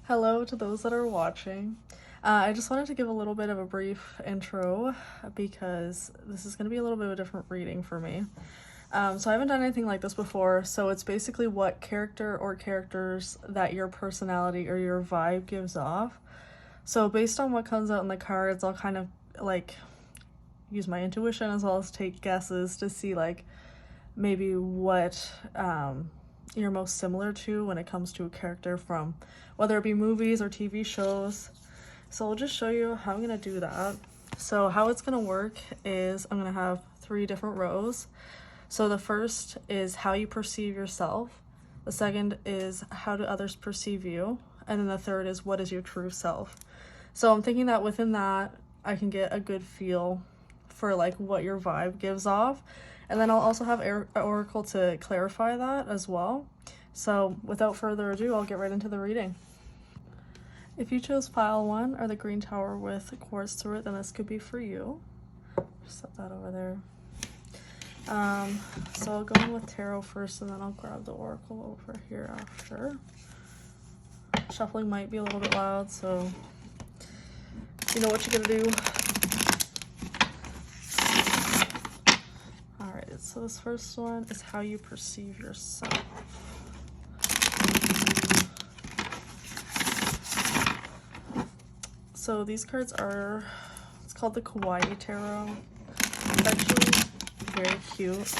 Hello to those that are watching. I just wanted to give a little bit of a brief intro because this is going to be a little bit of a different reading for me. So I haven't done anything like this before, so it's basically what character or characters that your personality or your vibe gives off. So based on what comes out in the cards, I'll kind of like use my intuition as well as take guesses to see like maybe what you're most similar to when it comes to a character from whether it be movies or TV shows. So I'll just show you how I'm gonna do that. So how it's gonna work is I'm gonna have 3 different rows. So the first is how you perceive yourself. The second is how do others perceive you. And then the third is what is your true self. So I'm thinking that within that, I can get a good feel for like what your vibe gives off. And then I'll also have Oracle to clarify that as well. So without further ado, I'll get right into the reading. If you chose pile 1 or the green tower with quartz through it, then this could be for you. Just set that over there. So I'll go in with tarot first and then I'll grab the oracle over here after. Shuffling might be a little bit loud, so you know what you're gonna do. Alright, so this first one is how you perceive yourself. So these cards are, it's called the Kawaii Tarot. It's actually very cute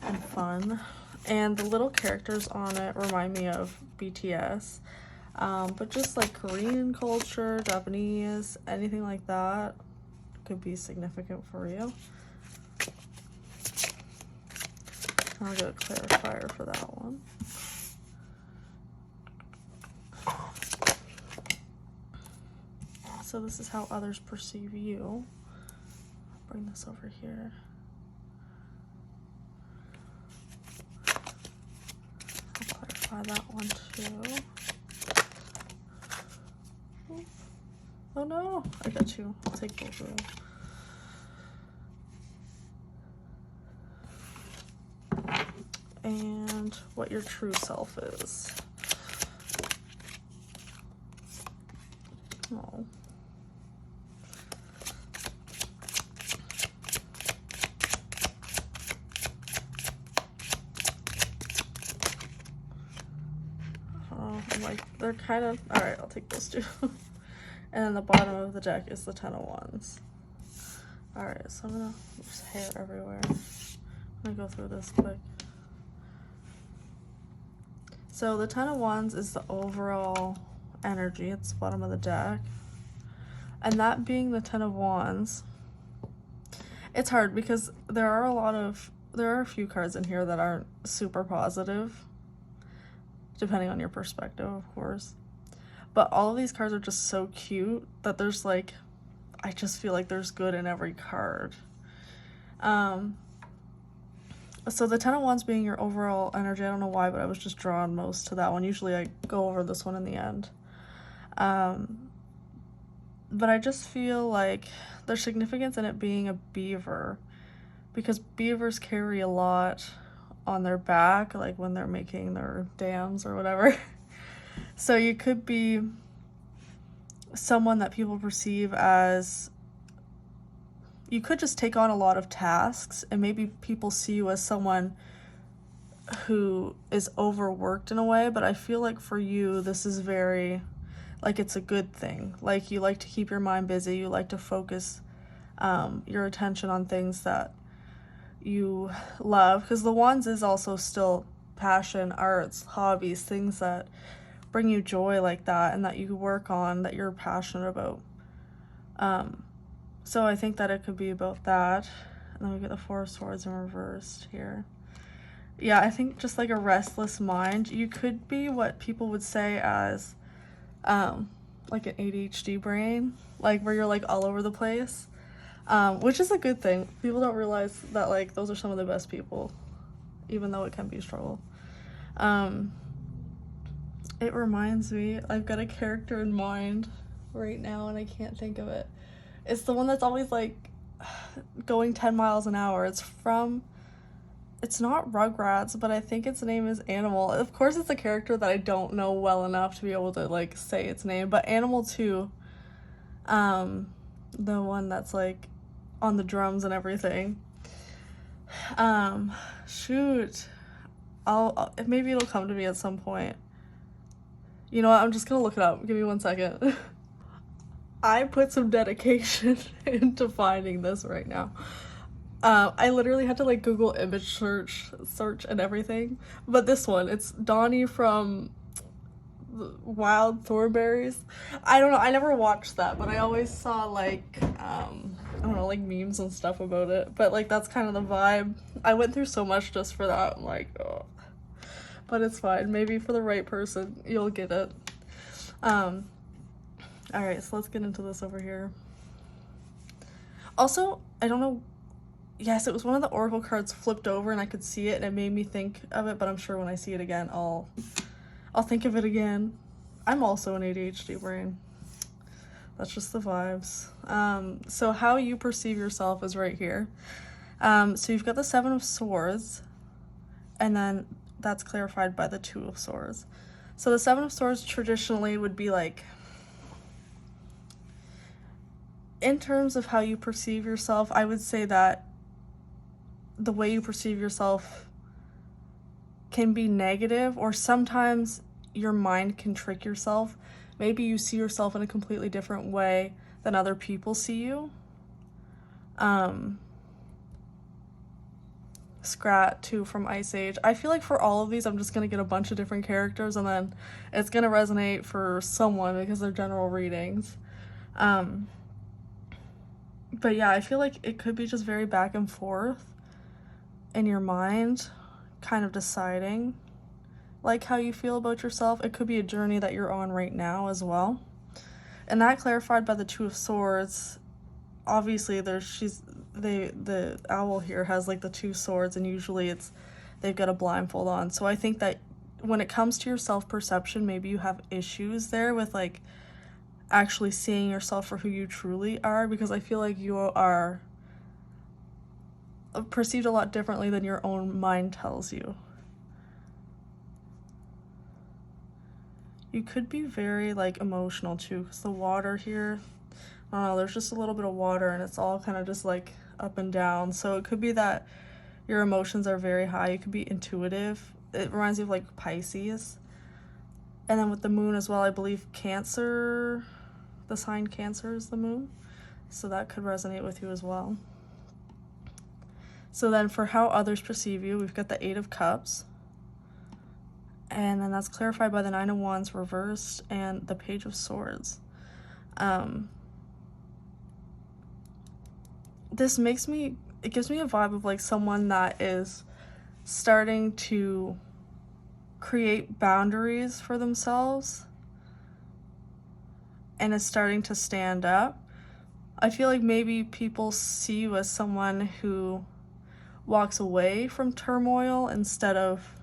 and fun. And the little characters on it remind me of BTS. But just like Korean culture, Japanese, anything like that could be significant for you. I'll get a clarifier for that one. So this is how others perceive you. I'll bring this over here. I'll clarify that one too. Oh no, I got you. I'll take both of them. And what your true self is. Oh. They're kind of, all right, I'll take those 2. And then the bottom of the deck is the 10 of Wands. All right, so I'm gonna, there's hair everywhere. I'm gonna go through this quick. So the 10 of Wands is the overall energy. It's the bottom of the deck. And that being the 10 of Wands, it's hard because there are a few cards in here that aren't super positive, depending on your perspective, of course. But all of these cards are just so cute that there's like, I just feel like there's good in every card. So the 10 of Wands being your overall energy, I don't know why, but I was just drawn most to that one. Usually I go over this one in the end. But I just feel like there's significance in it being a beaver, because beavers carry a lot on their back, like when they're making their dams or whatever. So you could be someone that people perceive as, you could just take on a lot of tasks and maybe people see you as someone who is overworked in a way, but I feel like for you this is very, like, it's a good thing. Like, you like to keep your mind busy, you like to focus your attention on things that you love, because the Wands is also still passion, arts, hobbies, things that bring you joy like that and that you work on, that you're passionate about. So I think that it could be about that. And then we get the 4 of Swords in reversed here. Yeah, I think just like a restless mind. You could be what people would say as like an ADHD brain, like where you're like all over the place, which is a good thing. People don't realize that like those are some of the best people, even though it can be a struggle. It reminds me, I've got a character in mind right now and I can't think of it. It's the one that's always like going 10 miles an hour. it's not Rugrats, but I think its name is Animal. Of course, it's a character that I don't know well enough to be able to, like, say its name, but Animal 2, the one that's, like, on the drums and everything. Shoot. Maybe it'll come to me at some point. You know what, I'm just gonna look it up. Give me 1 second. I put some dedication into finding this right now. I literally had to, like, Google image search and everything. But this one, it's Donnie from Wild Thornberrys. I don't know, I never watched that, but I always saw, like, I don't know, like, memes and stuff about it. But, like, that's kind of the vibe. I went through so much just for that. I'm like, oh. But it's fine. Maybe for the right person, you'll get it. Alright, so let's get into this over here. Also, I don't know. Yes, it was one of the oracle cards flipped over and I could see it and it made me think of it, but I'm sure when I see it again, I'll think of it again. I'm also an ADHD brain. That's just the vibes. So how you perceive yourself is right here. So you've got the 7 of Swords, and then that's clarified by the 2 of Swords. So the 7 of Swords traditionally would be like, in terms of how you perceive yourself, I would say that the way you perceive yourself can be negative, or sometimes your mind can trick yourself. Maybe you see yourself in a completely different way than other people see you. Scrat too from Ice Age. I feel like for all of these, I'm just gonna get a bunch of different characters and then it's gonna resonate for someone because they're general readings. But yeah, I feel like it could be just very back and forth in your mind, kind of deciding like how you feel about yourself. It could be a journey that you're on right now as well. And that clarified by the 2 of Swords. Obviously the owl here has like the 2 swords, and usually they've got a blindfold on. So I think that when it comes to your self-perception, maybe you have issues there with like actually seeing yourself for who you truly are, because I feel like you are perceived a lot differently than your own mind tells you. You could be very like emotional too, because the water here, I don't know, there's just a little bit of water and it's all kind of just like up and down. So it could be that your emotions are very high. You could be intuitive. It reminds me of like Pisces. And then with the moon as well, I believe Cancer, the sign Cancer is the moon. So that could resonate with you as well. So then for how others perceive you, we've got the 8 of Cups. And then that's clarified by the 9 of Wands reversed and the Page of Swords. This gives me a vibe of like someone that is starting to create boundaries for themselves and is starting to stand up. I feel like maybe people see you as someone who walks away from turmoil instead of,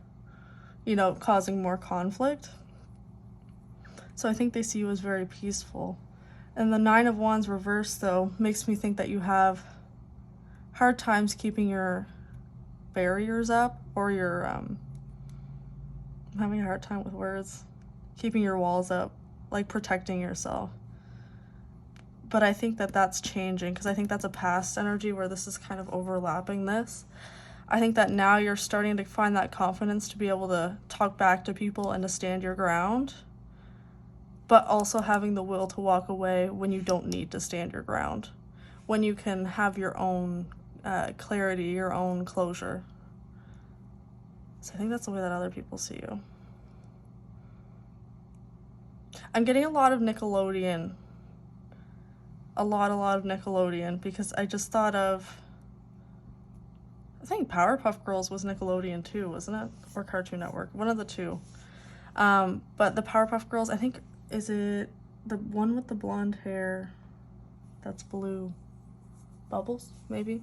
you know, causing more conflict. So I think they see you as very peaceful. And the 9 of Wands reversed, though, makes me think that you have hard times keeping your barriers up, or your, I'm having a hard time with words, keeping your walls up, like protecting yourself. But I think that that's changing, because I think that's a past energy where this is kind of overlapping this. I think that now you're starting to find that confidence to be able to talk back to people and to stand your ground, but also having the will to walk away when you don't need to stand your ground, when you can have your own clarity, your own closure. So I think that's the way that other people see you. I'm getting a lot of Nickelodeon. A lot of Nickelodeon, because I just thought of, I think Powerpuff Girls was Nickelodeon too, wasn't it? Or Cartoon Network, one of the two. But the Powerpuff Girls, I think, is it the one with the blonde hair that's blue? Bubbles, maybe?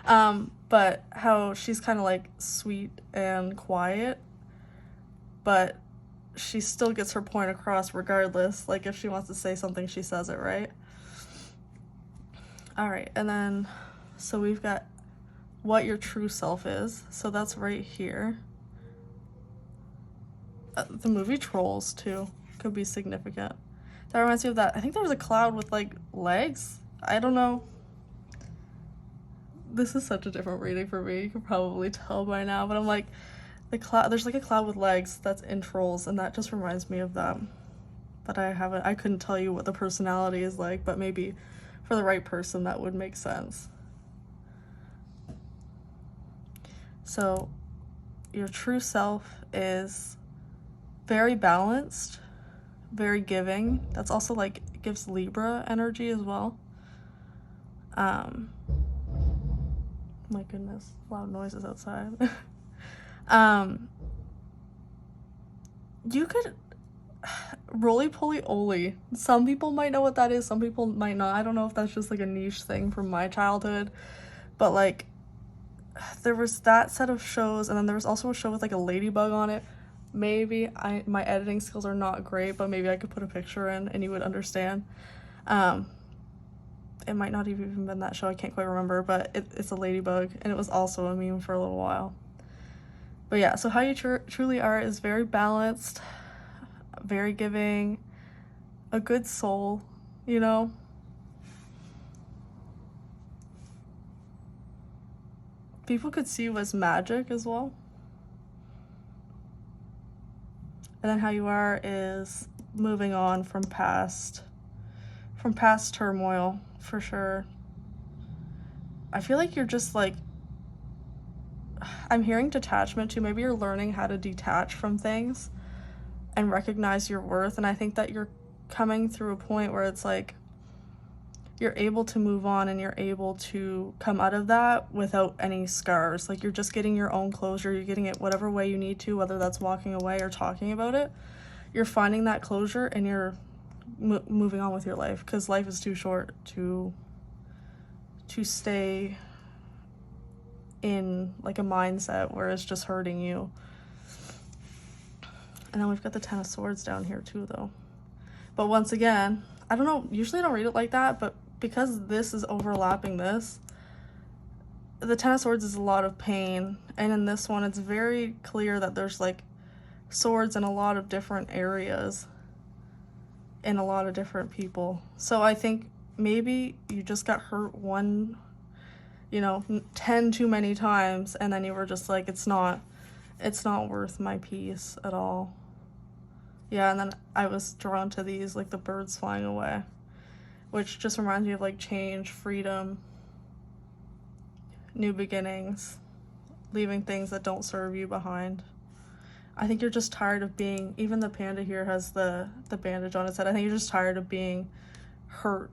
But how she's kind of like sweet and quiet, but she still gets her point across regardless. Like if she wants to say something, she says it, right? All right, and then, so we've got what your true self is. So that's right here. The movie Trolls too could be significant. That reminds me of that. I think there was a cloud with like legs. I don't know. This is such a different reading for me. You can probably tell by now, but I'm like, the cloud, there's like a cloud with legs that's in Trolls, and that just reminds me of them. But I couldn't tell you what the personality is like, but maybe for the right person that would make sense. So your true self is very balanced, very giving. That's also like, it gives Libra energy as well. My goodness, loud noises outside. You could roly-poly-oly. Some people might know what that is, some people might not. I don't know if that's just like a niche thing from my childhood, but like there was that set of shows, and then there was also a show with like a ladybug on it. Maybe my editing skills are not great, but maybe I could put a picture in and you would understand. It might not have even been that show, I can't quite remember, but it's a ladybug, and it was also a meme for a little while. But yeah, so how you truly are is very balanced, very giving, a good soul, you know? People could see you as magic as well. And then how you are is moving on from past turmoil, for sure. I feel like you're just like, I'm hearing detachment too. Maybe you're learning how to detach from things and recognize your worth. And I think that you're coming through a point where it's like you're able to move on and you're able to come out of that without any scars. Like, you're just getting your own closure. You're getting it whatever way you need to, whether that's walking away or talking about it. You're finding that closure and you're moving on with your life, because life is too short to stay in like a mindset where it's just hurting you. And then we've got the Ten of Swords down here too, though. But once again, I don't know, usually I don't read it like that, but because this is overlapping this, the Ten of Swords is a lot of pain, and in this one it's very clear that there's like swords in a lot of different areas in a lot of different people. So I think maybe you just got hurt 10 too many times, and then you were just like, it's not worth my peace at all. Yeah, and then I was drawn to these, like the birds flying away, which just reminds me of like change, freedom, new beginnings, leaving things that don't serve you behind. I think you're just tired of being, even the panda here has the bandage on its head. I think you're just tired of being hurt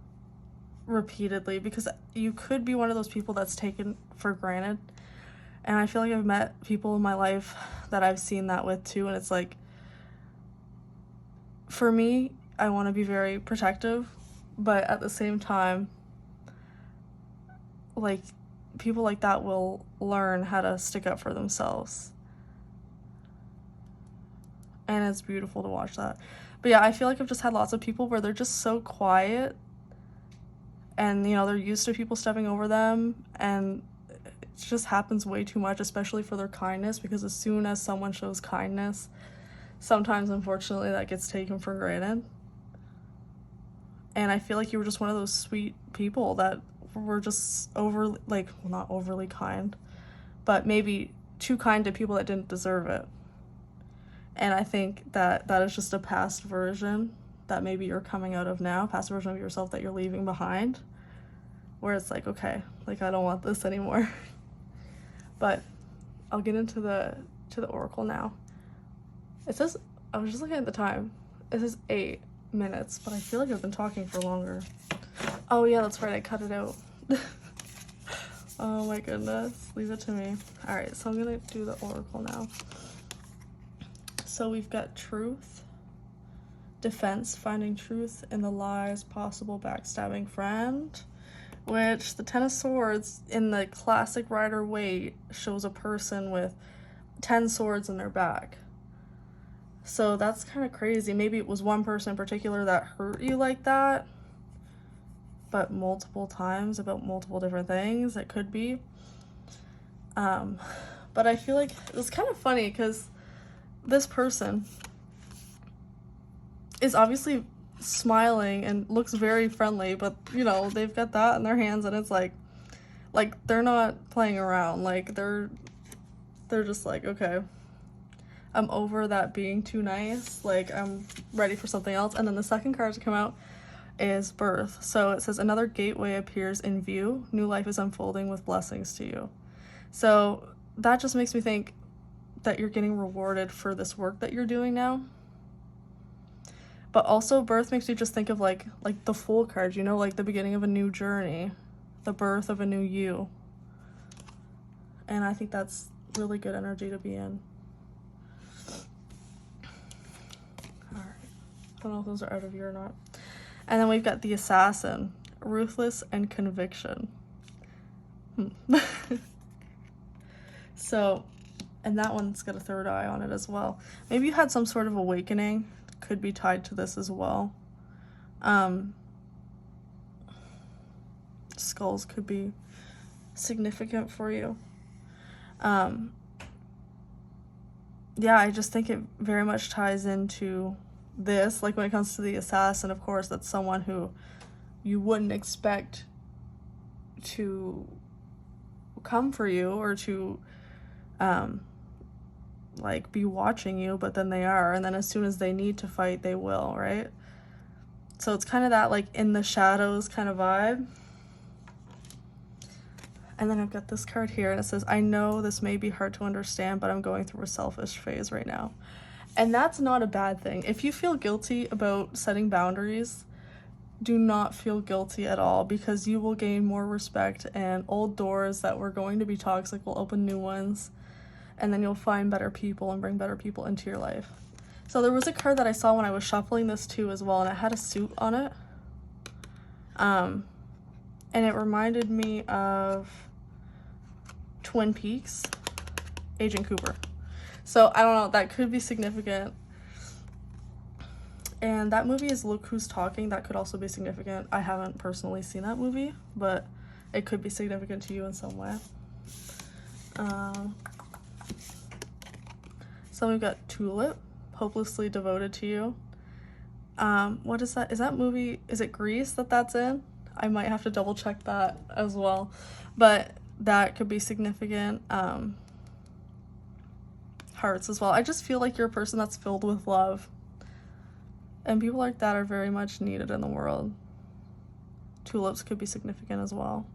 repeatedly, because you could be one of those people that's taken for granted. And I feel like I've met people in my life that I've seen that with too, and it's like, for me, I want to be very protective, but at the same time, like, people like that will learn how to stick up for themselves. And it's beautiful to watch that. But yeah, I feel like I've just had lots of people where they're just so quiet, and they're used to people stepping over them, and it just happens way too much, especially for their kindness, because as soon as someone shows kindness, sometimes unfortunately that gets taken for granted. And I feel like you were just one of those sweet people that were just not overly kind, but maybe too kind to people that didn't deserve it. And I think that is just a past version that maybe you're coming out of now, past version of yourself that you're leaving behind, where it's like, okay, like, I don't want this anymore. But I'll get into the oracle now. It says, I was just looking at the time, it says 8 minutes, but I feel like I've been talking for longer. Oh yeah, that's right, I cut it out. Oh my goodness, leave it to me. All right, so I'm gonna do the oracle now. So we've got truth, defense, finding truth in the lies, possible backstabbing friend, which the Ten of Swords in the classic Rider-Waite shows a person with 10 swords in their back. So that's kind of crazy. Maybe it was one person in particular that hurt you like that, but multiple times about multiple different things. It could be. But I feel like it's kind of funny because this person is obviously smiling and looks very friendly, but you know, they've got that in their hands and it's like they're not playing around. Like they're just like, okay, I'm over that being too nice. Like I'm ready for something else. And then the second card to come out is birth. So it says another gateway appears in view. New life is unfolding with blessings to you. So that just makes me think that you're getting rewarded for this work that you're doing now. But also birth makes me just think of like the Fool card, you know, like the beginning of a new journey, the birth of a new you. And I think that's really good energy to be in. All right. I don't know if those are out of you or not. And then we've got the Assassin, ruthless and conviction. So, and that one's got a third eye on it as well. Maybe you had some sort of awakening, could be tied to this as well. Skulls could be significant for you. Yeah, I just think it very much ties into this. Like when it comes to the Assassin, of course, that's someone who you wouldn't expect to come for you or to like be watching you, but then they are, and then as soon as they need to fight, they will, right? So it's kind of that like in the shadows kind of vibe. And then I've got this card here and it says, I know this may be hard to understand, but I'm going through a selfish phase right now. And that's not a bad thing. If you feel guilty about setting boundaries, do not feel guilty at all, because you will gain more respect and old doors that were going to be toxic will open new ones. And then you'll find better people and bring better people into your life. So there was a card that I saw when I was shuffling this too as well, and it had a suit on it. And it reminded me of Twin Peaks, Agent Cooper. So I don't know, that could be significant. And that movie is Look Who's Talking. That could also be significant. I haven't personally seen that movie, but it could be significant to you in some way. So we've got Tulip, hopelessly devoted to you. What is that? Is that movie, is it Grease that's in? I might have to double check that as well. But that could be significant. Hearts as well. I just feel like you're a person that's filled with love. And people like that are very much needed in the world. Tulips could be significant as well.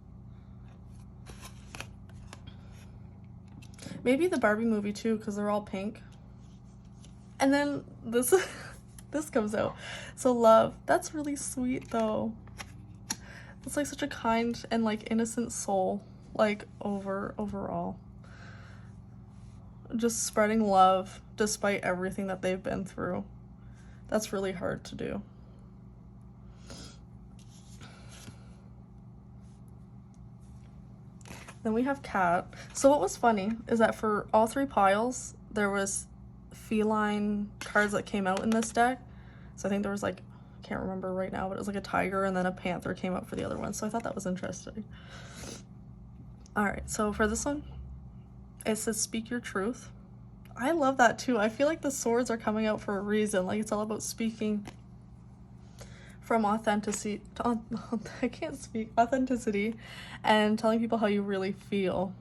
Maybe the Barbie movie too, because they're all pink. And then this this comes out. So love, that's really sweet though. It's like such a kind and like innocent soul, like overall. Just spreading love despite everything that they've been through. That's really hard to do. Then we have Cat. So what was funny is that for all three piles, there was feline cards that came out in this deck. So I think there was like, I can't remember right now, but it was like a tiger and then a panther came out for the other one. So I thought that was interesting. All right, so for this one, it says speak your truth. I love that too. I feel like the swords are coming out for a reason. Like it's all about speaking from authenticity. I can't speak. Authenticity and telling people how you really feel.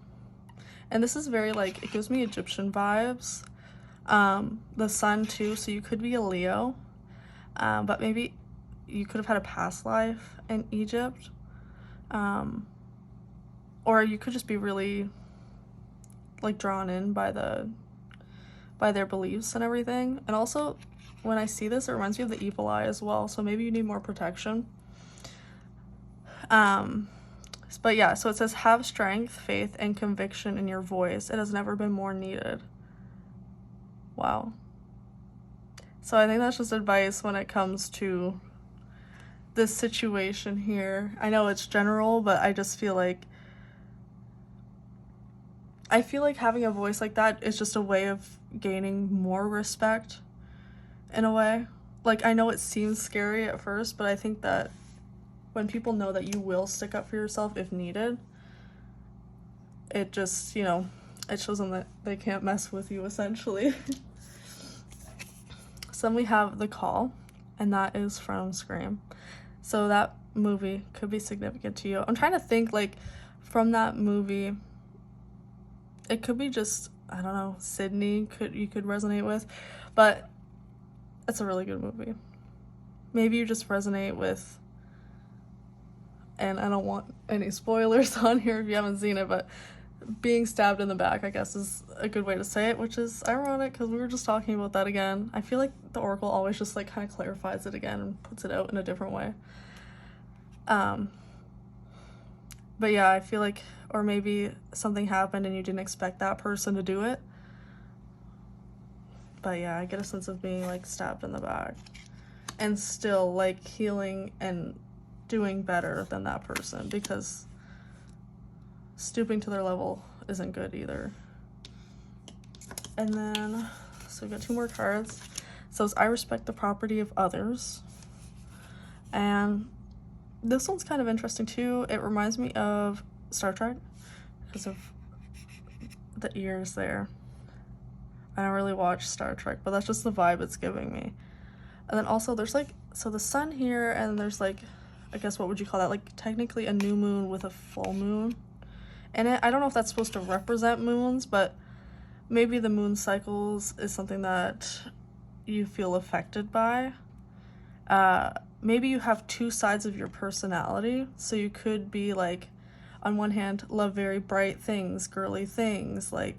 And this is very like, it gives me Egyptian vibes. The sun too, so you could be a Leo. But maybe you could have had a past life in Egypt. Or you could just be really like drawn in by their beliefs and everything. And also when I see this, it reminds me of the evil eye as well, so maybe you need more protection. But yeah, so it says have strength, faith, and conviction in your voice. It has never been more needed. Wow. So I think that's just advice when it comes to this situation here. I know it's general, but I just feel like having a voice like that is just a way of gaining more respect in a way. Like, I know it seems scary at first, but I think that when people know that you will stick up for yourself if needed, it just, you know, it shows them that they can't mess with you, essentially. So then we have The Call, and that is from Scream. So that movie could be significant to you. I'm trying to think, like, from that movie, it could be just, I don't know, Sydney you could resonate with, but it's a really good movie. Maybe you just resonate with, and I don't want any spoilers on here if you haven't seen it, but being stabbed in the back, I guess, is a good way to say it, which is ironic because we were just talking about that again. I feel like the Oracle always just, like, kind of clarifies it again and puts it out in a different way. But yeah, I feel like, or maybe something happened and you didn't expect that person to do it. But yeah, I get a sense of being, like, stabbed in the back and still, like, healing and doing better than that person, because stooping to their level isn't good either. And then, so we got 2 more cards. So it's I respect the property of others. And this one's kind of interesting too. It reminds me of Star Trek because of the ears there. I don't really watch Star Trek, but that's just the vibe it's giving me. And then also there's, like, so the sun here, and there's, like, I guess what would you call that? Like, technically a new moon with a full moon. And I don't know if that's supposed to represent moons, but maybe the moon cycles is something that you feel affected by. Maybe you have 2 sides of your personality, so you could be, like, on one hand, love very bright things, girly things, like,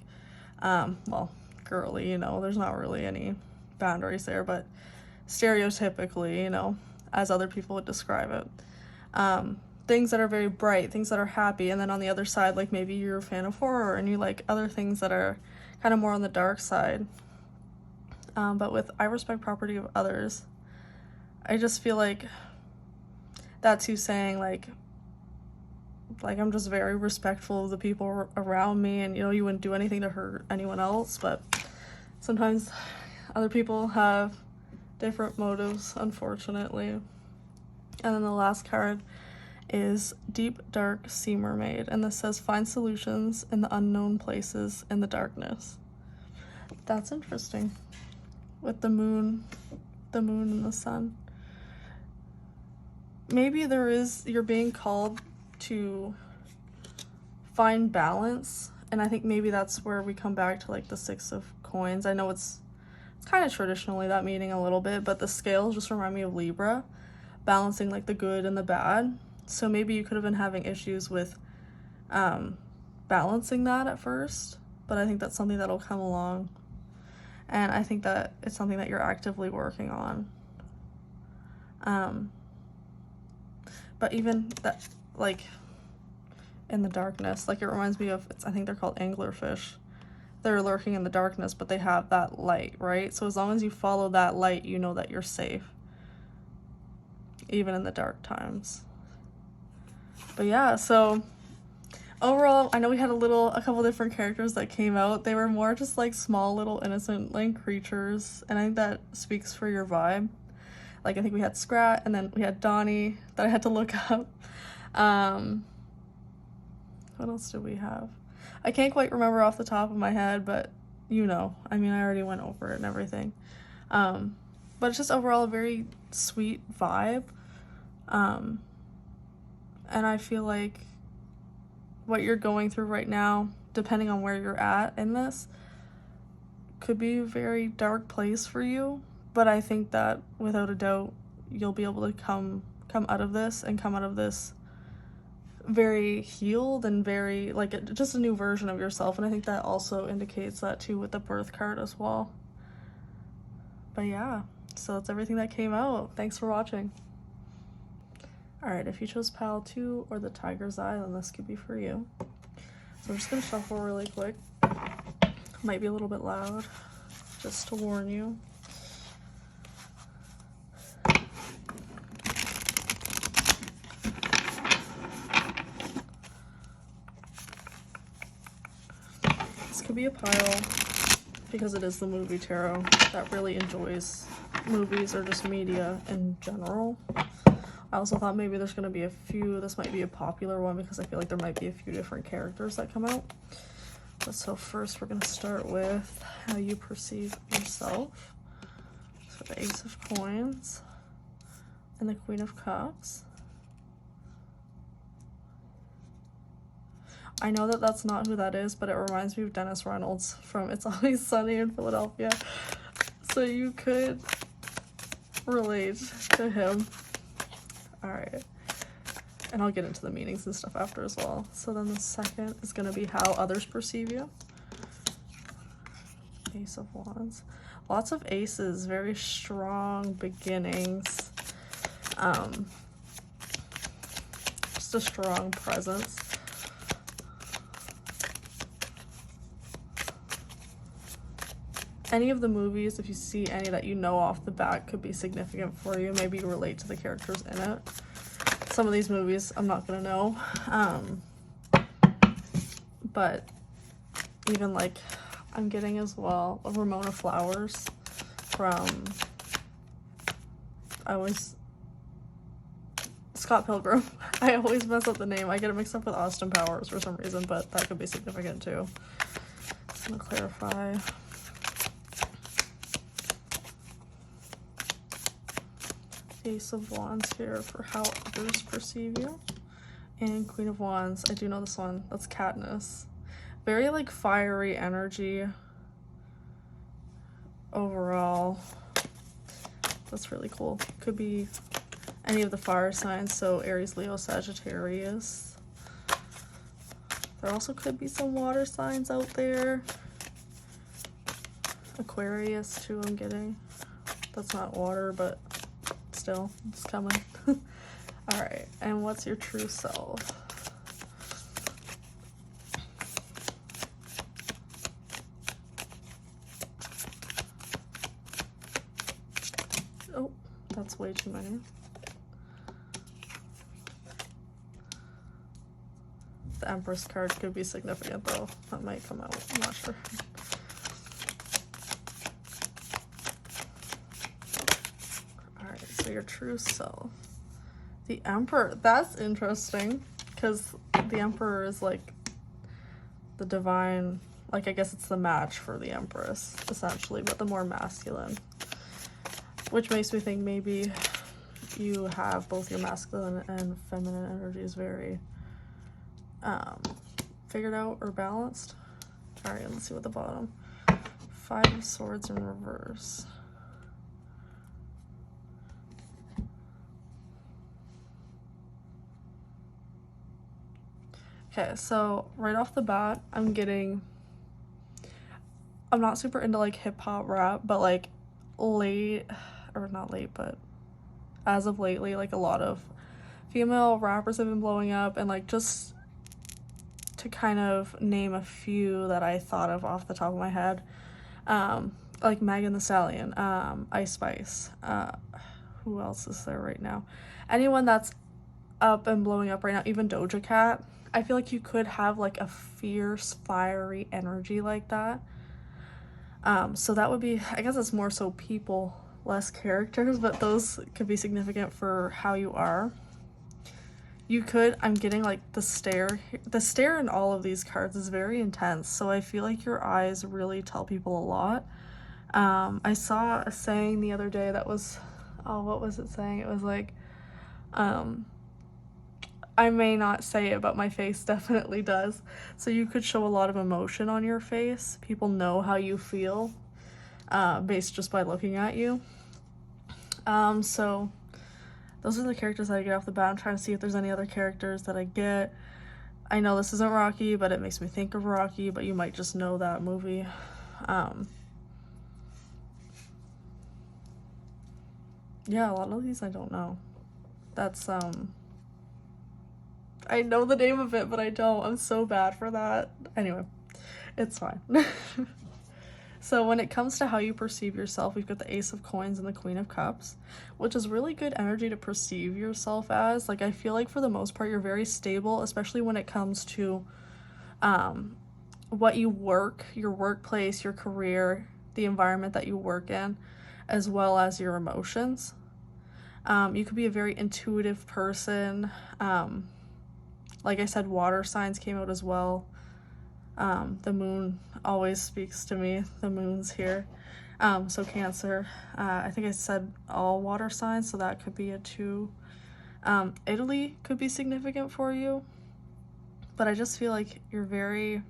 well, girly, you know, there's not really any boundaries there, but stereotypically, you know, as other people would describe it. Things that are very bright, things that are happy, and then on the other side, like, maybe you're a fan of horror and you like other things that are kind of more on the dark side. But with I respect property of others, I just feel like that's you saying, like I'm just very respectful of the people around me, and, you know, you wouldn't do anything to hurt anyone else, but sometimes other people have different motives, unfortunately. And then the last card is Deep Dark Sea Mermaid, and this says find solutions in the unknown places in the darkness. That's interesting, with the moon and the sun. Maybe you're being called to find balance, and I think maybe that's where we come back to, like, the 6 of coins. I know it's kind of traditionally that meaning a little bit, but the scales just remind me of Libra, balancing, like, the good and the bad. So maybe you could have been having issues with balancing that at first, but I think that's something that'll come along, and I think that it's something that you're actively working on. But even that, like, in the darkness, like, it reminds me of, I think they're called anglerfish. They're lurking in the darkness, but they have that light, right? So as long as you follow that light, you know that you're safe, even in the dark times. But yeah, so overall, I know we had a couple different characters that came out. They were more just, like, small little innocent, like, creatures, and I think that speaks for your vibe. Like, I think we had Scrat, and then we had Donnie that I had to look up. What else did we have? I can't quite remember off the top of my head, but, you know, I mean, I already went over it and everything. But it's just overall a very sweet vibe. And I feel like what you're going through right now, depending on where you're at in this, could be a very dark place for you. But I think that without a doubt, you'll be able to come out of this and come out of this very healed and very, like, just a new version of yourself. And I think that also indicates that too with the birth card as well. But yeah, so that's everything that came out. Thanks for watching. Alright, if you chose Pile 2 or the Tiger's Eye, then this could be for you. So I'm just going to shuffle really quick. Might be a little bit loud, just to warn you. This could be a pile, because it is the movie tarot, that really enjoys movies or just media in general. I also thought maybe there's going to be a few, this might be a popular one because I feel like there might be a few different characters that come out. But so first we're going to start with how you perceive yourself. So the Ace of Coins and the Queen of Cups. I know that that's not who that is, but it reminds me of Dennis Reynolds from It's Always Sunny in Philadelphia. So you could relate to him. Alright. And I'll get into the meanings and stuff after as well. So then the second is going to be how others perceive you. Ace of Wands. Lots of aces, very strong beginnings. Just a strong presence. Any of the movies, if you see any that you know off the bat, could be significant for you. Maybe you relate to the characters in it. Some of these movies I'm not gonna know. But even like I'm getting as well a Ramona Flowers from Scott Pilgrim. I always mess up the name. I get it mixed up with Austin Powers for some reason, but that could be significant too. I'm gonna clarify. Ace of Wands here for how others perceive you. And Queen of Wands. I do know this one. That's Katniss. Very like fiery energy overall. That's really cool. Could be any of the fire signs, so Aries, Leo, Sagittarius. There also could be some water signs out there. Aquarius too, I'm getting. That's not water, but still, it's coming. Alright, and what's your true self? Oh, that's way too many. The Empress card could be significant though. That might come out, I'm not sure. Alright, so your true self. The Emperor, that's interesting, because the Emperor is like the divine, like I guess it's the match for the Empress, essentially, but the more masculine. Which makes me think maybe you have both your masculine and feminine energies very figured out or balanced. Alright, let's see what the bottom. 5 of Swords in reverse. Okay, so right off the bat, I'm not super into like hip-hop rap, but like not late, but as of lately, like a lot of female rappers have been blowing up, and like just to kind of name a few that I thought of off the top of my head, like Megan Thee Stallion, Ice Spice, who else is there right now? Anyone that's up and blowing up right now, even Doja Cat. I feel like you could have like a fierce, fiery energy like that. So that would be, I guess it's more so people, less characters, but those could be significant for how you are. You could, I'm getting like the stare in all of these cards is very intense, so I feel like your eyes really tell people a lot. I saw a saying the other day that was, oh, what was it saying? It was like, I may not say it, but my face definitely does. So you could show a lot of emotion on your face. People know how you feel, based just by looking at you. So those are the characters that I get off the bat. I'm trying to see if there's any other characters that I get. I know this isn't Rocky, but it makes me think of Rocky, but you might just know that movie. Yeah, a lot of these I don't know. That's, I know the name of it, but I don't. I'm so bad for that. Anyway, it's fine. So when it comes to how you perceive yourself, we've got the Ace of Coins and the Queen of Cups, which is really good energy to perceive yourself as. Like, I feel like for the most part, you're very stable, especially when it comes to what you work, your workplace, your career, the environment that you work in, as well as your emotions. You could be a very intuitive person. Like I said, water signs came out as well. The moon always speaks to me. The moon's here. So Cancer. I think I said all water signs, so that could be a 2. Italy could be significant for you, but I just feel like you're very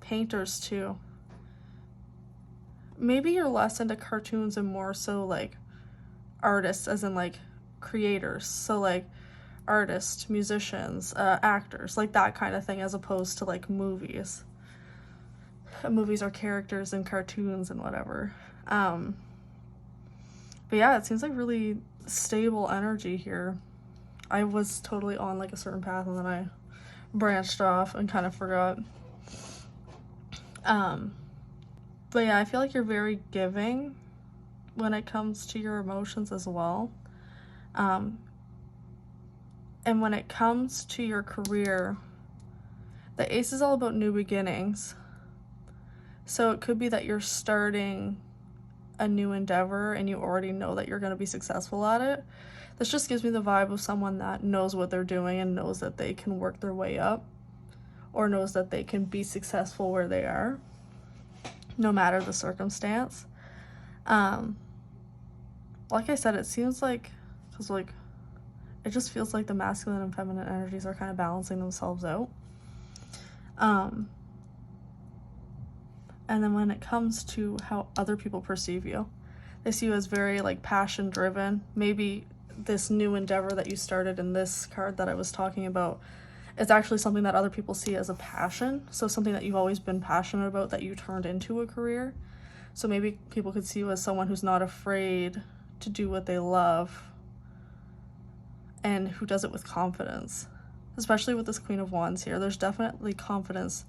painters too. Maybe you're less into cartoons and more so like artists, as in like creators. So like artists, musicians, actors, like that kind of thing, as opposed to like movies. Movies are characters in cartoons and whatever. But yeah, it seems like really stable energy here. I was totally on like a certain path and then I branched off and kind of forgot. But yeah, I feel like you're very giving when it comes to your emotions as well. And when it comes to your career, the Ace is all about new beginnings. So it could be that you're starting a new endeavor and you already know that you're going to be successful at it. This just gives me the vibe of someone that knows what they're doing and knows that they can work their way up, or knows that they can be successful where they are, no matter the circumstance. Like I said, it seems like, because like, it just feels like the masculine and feminine energies are kind of balancing themselves out. And then when it comes to how other people perceive you, they see you as very like passion driven. Maybe this new endeavor that you started in this card that I was talking about is actually something that other people see as a passion. So something that you've always been passionate about that you turned into a career. So maybe people could see you as someone who's not afraid to do what they love and who does it with confidence. Especially with this Queen of Wands here, there's definitely confidence.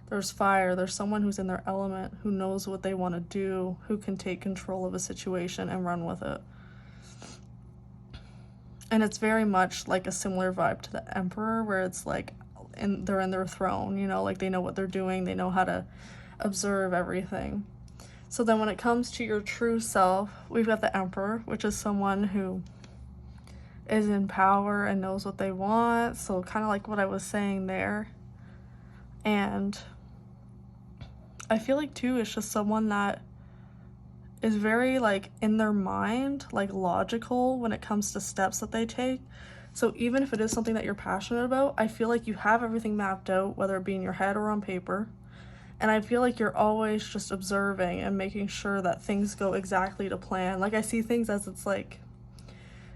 There's fire. There's someone who's in their element, who knows what they want to do, who can take control of a situation and run with it. And it's very much like a similar vibe to the Emperor, where it's like they're in their throne, you know, like they know what they're doing, they know how to observe everything. So then when it comes to your true self, we've got the Emperor, which is someone who is in power and knows what they want. So kind of like what I was saying there. And I feel like too, it's just someone that is very like in their mind, like logical when it comes to steps that they take. So even if it is something that you're passionate about, I feel like you have everything mapped out, whether it be in your head or on paper. And I feel like you're always just observing and making sure that things go exactly to plan. Like I see things as it's like,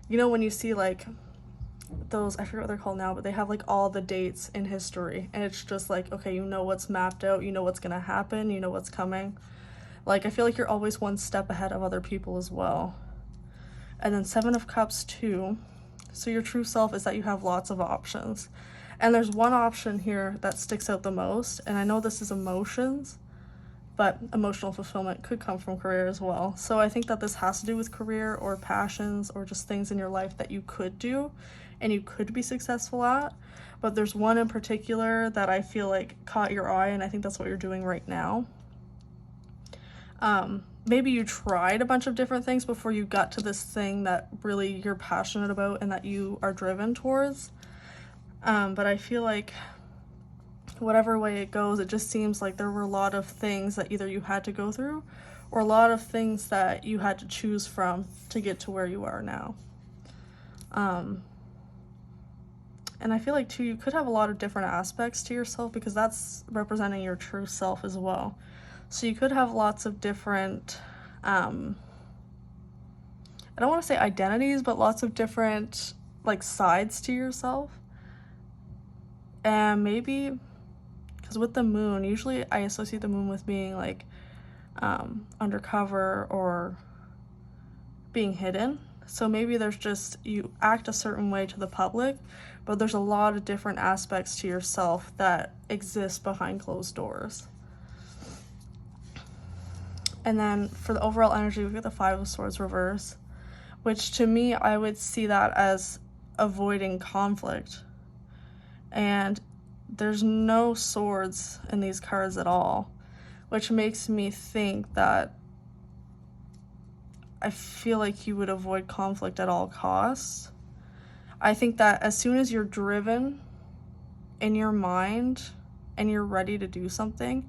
you know, when you see like those, I forget what they're called now, but they have like all the dates in history, and it's just like, okay, you know what's mapped out, you know what's gonna happen, you know what's coming. Like I feel like you're always one step ahead of other people as well. And then 7 of Cups too. So your true self is that you have lots of options, and there's one option here that sticks out the most. And I know this is emotions, but emotional fulfillment could come from career as well. So I think that this has to do with career or passions or just things in your life that you could do and you could be successful at. But there's one in particular that I feel like caught your eye, and I think that's what you're doing right now. Maybe you tried a bunch of different things before you got to this thing that really you're passionate about and that you are driven towards. But I feel like whatever way it goes, it just seems like there were a lot of things that either you had to go through or a lot of things that you had to choose from to get to where you are now. And I feel like too, you could have a lot of different aspects to yourself, because that's representing your true self as well. So you could have lots of different, I don't want to say identities, but lots of different like sides to yourself. And maybe, because with the moon, usually I associate the moon with being like undercover or being hidden. So maybe there's just, you act a certain way to the public, but there's a lot of different aspects to yourself that exist behind closed doors. And then for the overall energy, we've got the 5 of Swords reverse, which to me, I would see that as avoiding conflict. And there's no swords in these cards at all, which makes me think that I feel like you would avoid conflict at all costs. I think that as soon as you're driven in your mind and you're ready to do something,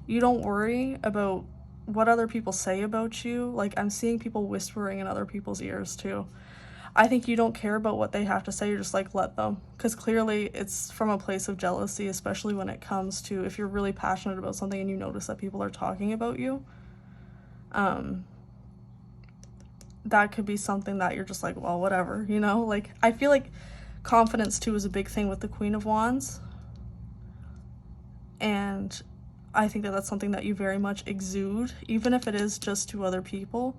you don't worry about what other people say about you. Like, I'm seeing people whispering in other people's ears too. I think you don't care about what they have to say. You're just like, let them. Because clearly it's from a place of jealousy, especially when it comes to if you're really passionate about something and you notice that people are talking about you. That could be something that you're just like, well, whatever, you know? Like, I feel like confidence too is a big thing with the Queen of Wands. And I think that that's something that you very much exude, even if it is just to other people.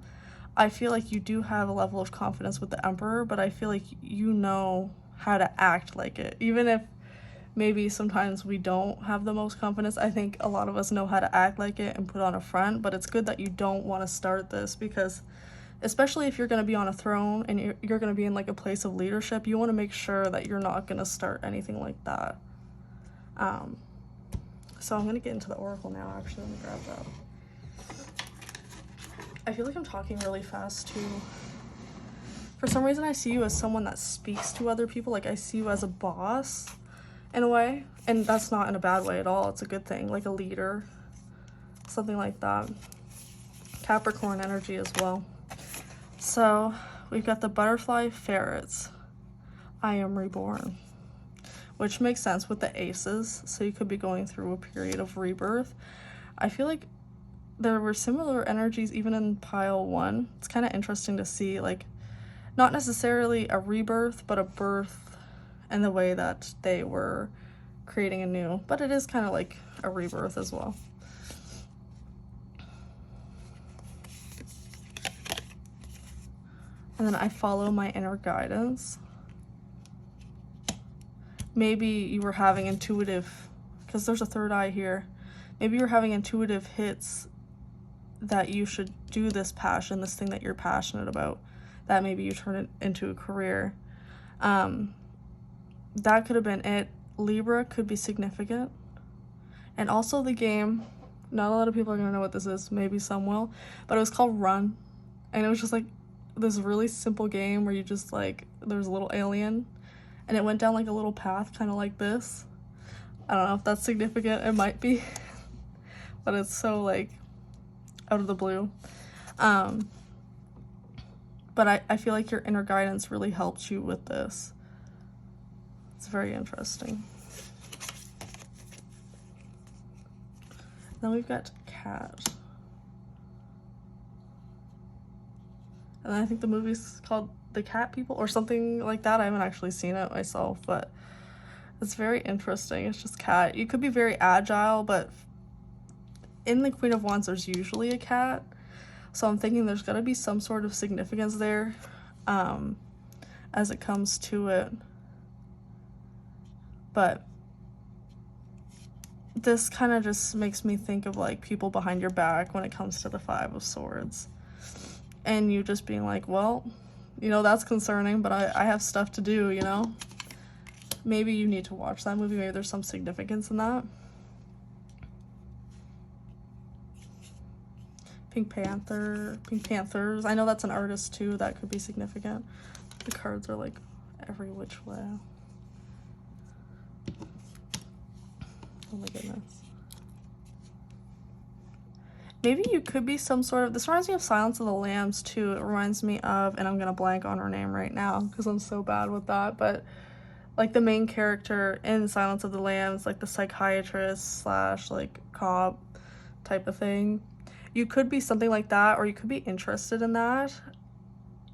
I feel like you do have a level of confidence with the Emperor, but I feel like you know how to act like it. Even if maybe sometimes we don't have the most confidence, I think a lot of us know how to act like it and put on a front, but it's good that you don't want to start this, because especially if you're going to be on a throne and you're going to be in like a place of leadership, you want to make sure that you're not going to start anything like that. So I'm going to get into the oracle now. Actually, let me grab that. I feel like I'm talking really fast too. For some reason, I see you as someone that speaks to other people. Like, I see you as a boss in a way, and that's not in a bad way at all. It's a good thing, like a leader, something like that. Capricorn energy as well. So we've got the butterfly ferrets. I am reborn, which makes sense with the aces. So you could be going through a period of rebirth. I feel like there were similar energies even in pile 1. It's kind of interesting to see, like, not necessarily a rebirth, but a birth in the way that they were creating anew. But it is kind of like a rebirth as well. And then I follow my inner guidance. Maybe you were having intuitive, because there's a third eye here. Maybe you're having intuitive hits that you should do this passion, this thing that you're passionate about, that maybe you turn it into a career. That could have been it. Libra could be significant. And also the game, not a lot of people are going to know what this is, maybe some will, but it was called Run. And it was just like this really simple game where you just like, there's a little alien and it went down like a little path, kind of like this. I don't know if that's significant, it might be, but it's so like out of the blue. But I feel like your inner guidance really helped you with this. It's very interesting. Then we've got cat. And then I think the movie's called The Cat People or something like that. I haven't actually seen it myself, but it's very interesting. It's just cat. You could be very agile, but in the Queen of Wands, there's usually a cat. So I'm thinking there's got to be some sort of significance there as it comes to it. But this kind of just makes me think of like people behind your back when it comes to the Five of Swords. And you just being like, well, you know, that's concerning, but I have stuff to do, you know? Maybe you need to watch that movie. Maybe there's some significance in that. Pink Panthers. I know that's an artist too. That could be significant. The cards are like every which way. Oh my goodness. Maybe you could be some sort of, this reminds me of Silence of the Lambs too. It reminds me of, and I'm gonna blank on her name right now because I'm so bad with that, but like the main character in Silence of the Lambs, like the psychiatrist slash like cop type of thing. You could be something like that, or you could be interested in that.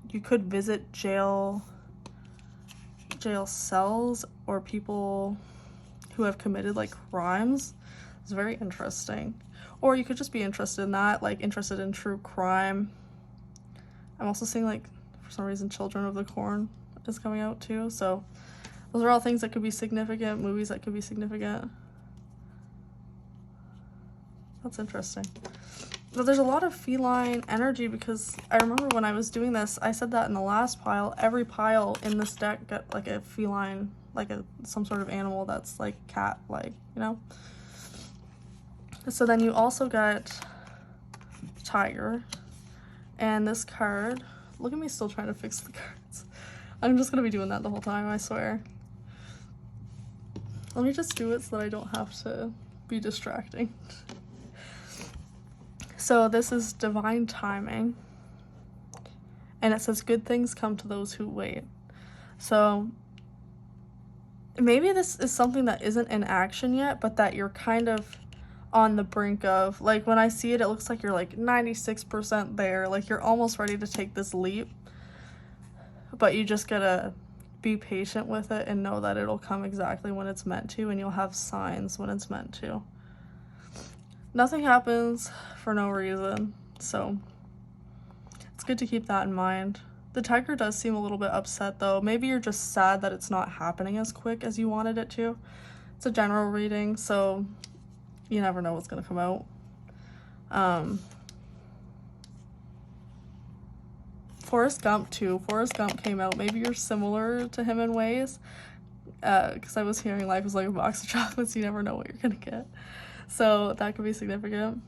You could visit jail cells or people who have committed like crimes. It's very interesting. Or you could just be interested in that, like interested in true crime. I'm also seeing like, for some reason, Children of the Corn is coming out too. So those are all things that could be significant, movies that could be significant. That's interesting. But there's a lot of feline energy because I remember when I was doing this, I said that in the last pile, every pile in this deck got like a feline, like some sort of animal that's like cat-like, you know? So then you also got tiger, And this card, look at me still trying to fix the cards. I'm just gonna be doing that the whole time, I swear. Let me just do it so that I don't have to be distracting. So this is divine timing. And it says good things come to those who wait. So maybe this is something that isn't in action yet, but that you're kind of on the brink of. Like when I see it, it looks like you're like 96% there. Like you're almost ready to take this leap, but you just gotta be patient with it and know that it'll come exactly when it's meant to, and you'll have signs when it's meant to. Nothing happens for no reason, so it's good to keep that in mind. The tiger does seem a little bit upset though. Maybe you're just sad that it's not happening as quick as you wanted it to. It's a general reading, so you never know what's gonna come out. Forrest Gump too. Forrest Gump came out. Maybe you're similar to him in ways. Because I was hearing life is like a box of chocolates. You never know what you're gonna get. So that could be significant.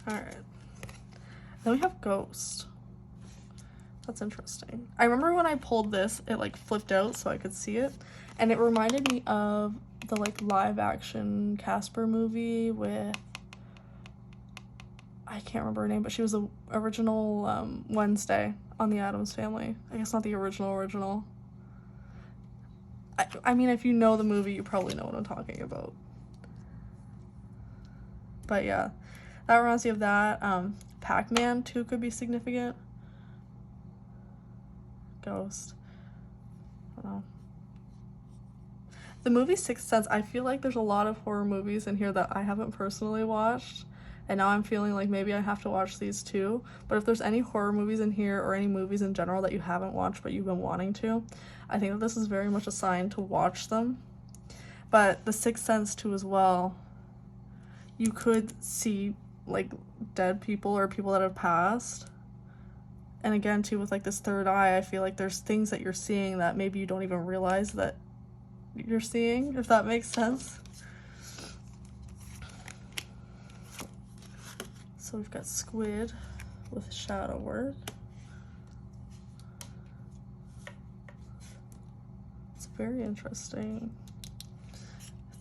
Alright. Then we have Ghost. That's interesting. I remember when I pulled this, it like flipped out so I could see it. And it reminded me of the like live action Casper movie with, I can't remember her name, but she was the original Wednesday on the Addams Family. I guess not the original. I mean, if you know the movie, you probably know what I'm talking about. But yeah, that reminds me of that. Pac-Man too could be significant. Ghost. I don't know. The movie Sixth Sense, I feel like there's a lot of horror movies in here that I haven't personally watched, and now I'm feeling like maybe I have to watch these too. But if there's any horror movies in here or any movies in general that you haven't watched but you've been wanting to, I think that this is very much a sign to watch them. But the Sixth Sense too as well, you could see like dead people or people that have passed. And again too, with like this third eye, I feel like there's things that you're seeing that maybe you don't even realize that you're seeing, if that makes sense. So we've got squid with shadow work. It's a very interesting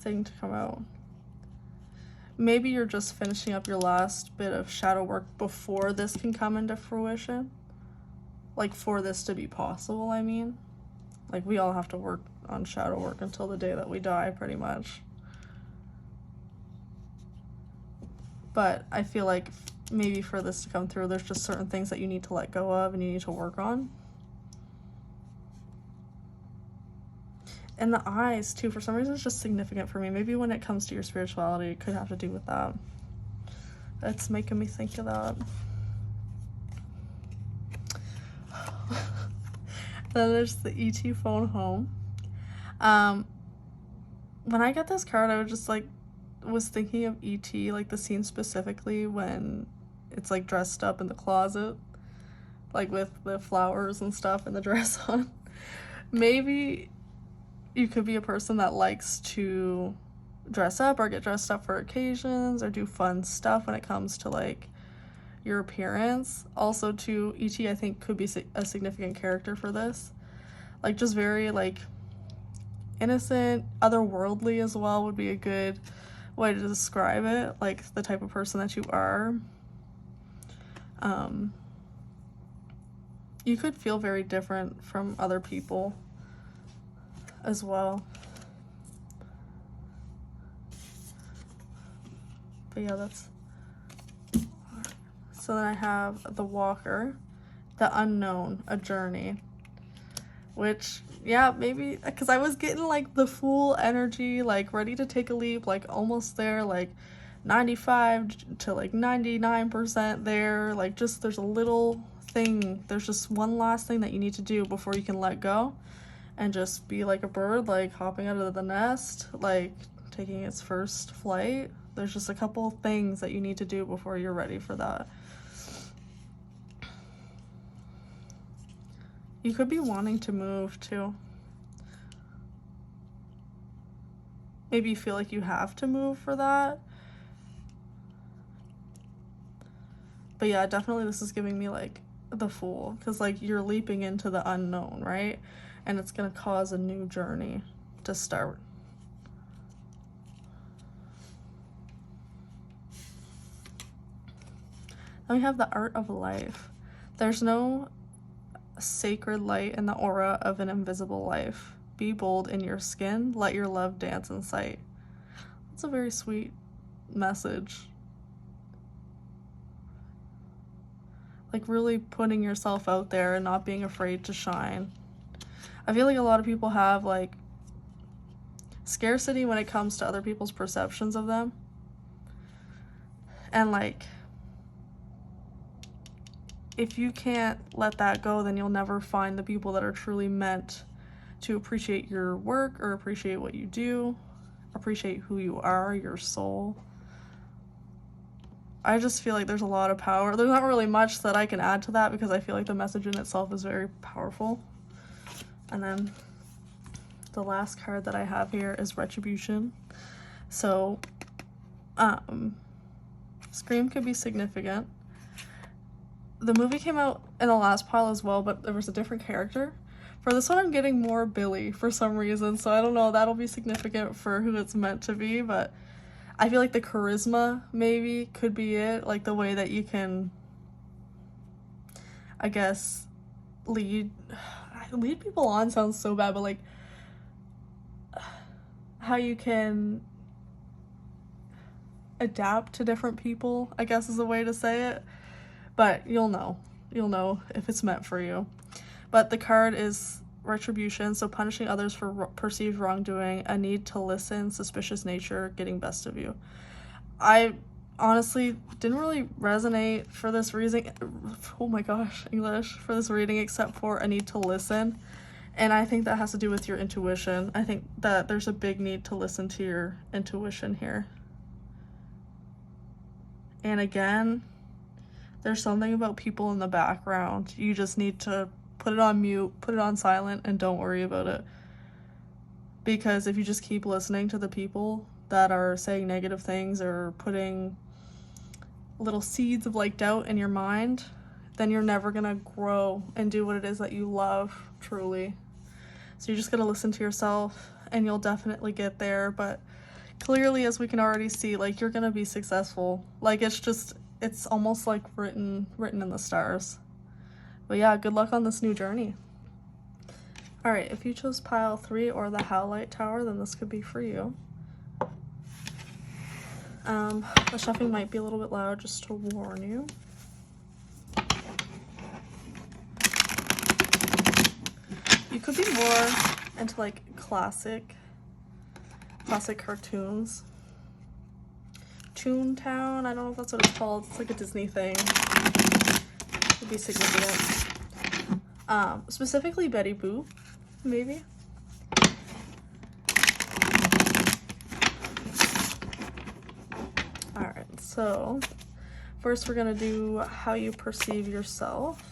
thing to come out. Maybe you're just finishing up your last bit of shadow work before this can come into fruition. Like for this to be possible, I mean. Like we all have to work on shadow work until the day that we die, pretty much. But I feel like maybe for this to come through, there's just certain things that you need to let go of and you need to work on. And the eyes too, for some reason it's just significant for me. Maybe when it comes to your spirituality, it could have to do with that. That's making me think of that. Then there's the ET phone home. When I got this card, I was just like, was thinking of ET, like the scene specifically when it's like dressed up in the closet, like with the flowers and stuff and the dress on. Maybe you could be a person that likes to dress up or get dressed up for occasions or do fun stuff when it comes to like your appearance. Also too, ET I think could be a significant character for this. Like just very like innocent, otherworldly as well would be a good way to describe it, like the type of person that you are. You could feel very different from other people as well. But yeah, that's... So then I have the Walker, the Unknown, a journey. Which, yeah, maybe, because I was getting like the Fool energy, like ready to take a leap, like almost there, like 95 to like 99% there. Like just there's a little thing, there's just one last thing that you need to do before you can let go and just be like a bird, like hopping out of the nest, like taking its first flight. There's just a couple things that you need to do before you're ready for that. You could be wanting to move too. maybe you feel like you have to move for that. But yeah, definitely this is giving me like the Fool, because like you're leaping into the unknown, right? And it's gonna cause a new journey to start. Then we have the Art of Life. There's no sacred light in the aura of an invisible life. Be bold in your skin, let your love dance in sight. That's a very sweet message. Like really putting yourself out there and not being afraid to shine. I feel like a lot of people have like scarcity when it comes to other people's perceptions of them. And like, if you can't let that go, then you'll never find the people that are truly meant to appreciate your work or appreciate what you do, appreciate who you are, your soul. I just feel like there's a lot of power. There's not really much that I can add to that because I feel like the message in itself is very powerful. And then the last card that I have here is Retribution. So, Scream could be significant. The movie came out in the last pile as well, but there was a different character. For this one, I'm getting more Billy for some reason, so I don't know, that'll be significant for who it's meant to be, but I feel like the charisma maybe could be it, like the way that you can, I guess, lead people on sounds so bad, but like how you can adapt to different people, I guess is a way to say it. But you'll know if it's meant for you. But the card is Retribution, so punishing others for perceived wrongdoing, a need to listen, suspicious nature, getting best of you. I honestly didn't really resonate for this reading. Oh my gosh, English, for this reading, except for a need to listen. And I think that has to do with your intuition. I think that there's a big need to listen to your intuition here. And again, there's something about people in the background. You just need to put it on mute, put it on silent, and don't worry about it. Because if you just keep listening to the people that are saying negative things or putting little seeds of like doubt in your mind, then you're never gonna grow and do what it is that you love truly. So you just gotta listen to yourself and you'll definitely get there. But clearly, as we can already see, like you're gonna be successful. Like it's almost like written in the stars. But yeah, good luck on this new journey. All right, if you chose pile 3 or the Howlite Tower, then this could be for you. The shuffling might be a little bit loud, just to warn you. You could be more into like classic cartoons. Toontown, I don't know if that's what it's called. It's like a Disney thing. Would be significant. Specifically Betty Boop, maybe. Alright, so first we're gonna do how you perceive yourself.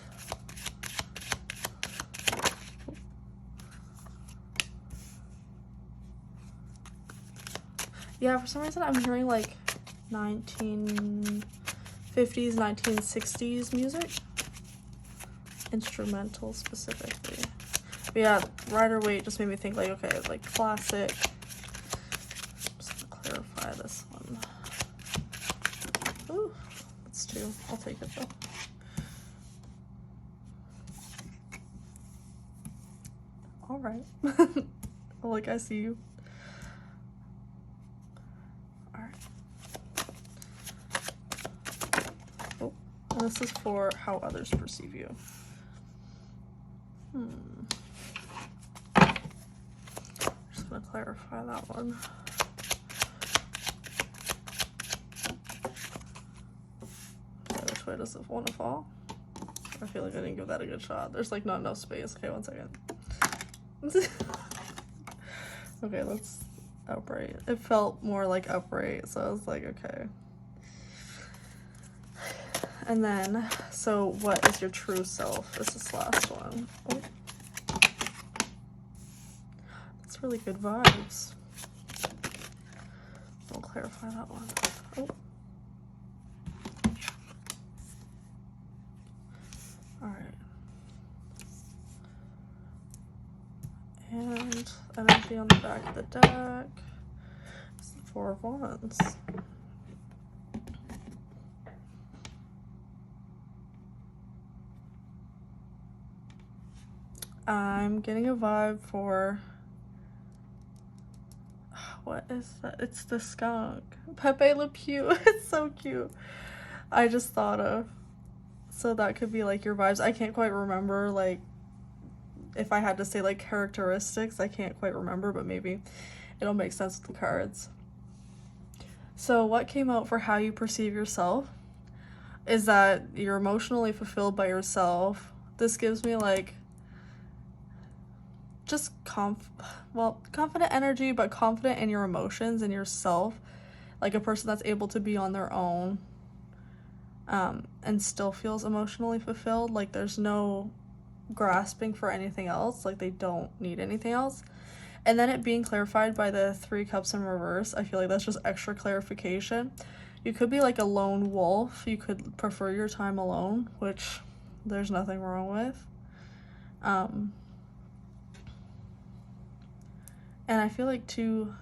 Yeah, for some reason I'm hearing like 1950s, 1960s music. Instrumental specifically. But yeah, Rider Waite just made me think like, okay, like classic. Just gonna clarify this one. Ooh, that's 2. I'll take it though. Alright. Like, I see you. This is for how others perceive you. Just gonna clarify that one. Okay, which way does it want to fall? I feel like I didn't give that a good shot. There's like not enough space. Okay, 1 second. Okay, let's upright. It felt more like upright, so I was like, okay. And then, so what is your true self? This is the last one. Oh. That's really good vibes. clarify that one. Oh. Alright. And energy on the back of the deck. It's the Four of Wands. I'm getting a vibe for, what is that? It's the skunk. Pepe Le Pew. It's so cute. I just thought of. So that could be like your vibes. I can't quite remember, like, if I had to say like characteristics, I can't quite remember, but maybe it'll make sense with the cards. So what came out for how you perceive yourself is that you're emotionally fulfilled by yourself. This gives me like just confident energy, but confident in your emotions and yourself, like a person that's able to be on their own and still feels emotionally fulfilled. Like there's no grasping for anything else, like they don't need anything else. And then it being clarified by the Three Cups in reverse, I feel like that's just extra clarification. You could be like a lone wolf. You could prefer your time alone, which there's nothing wrong with. And I feel like too,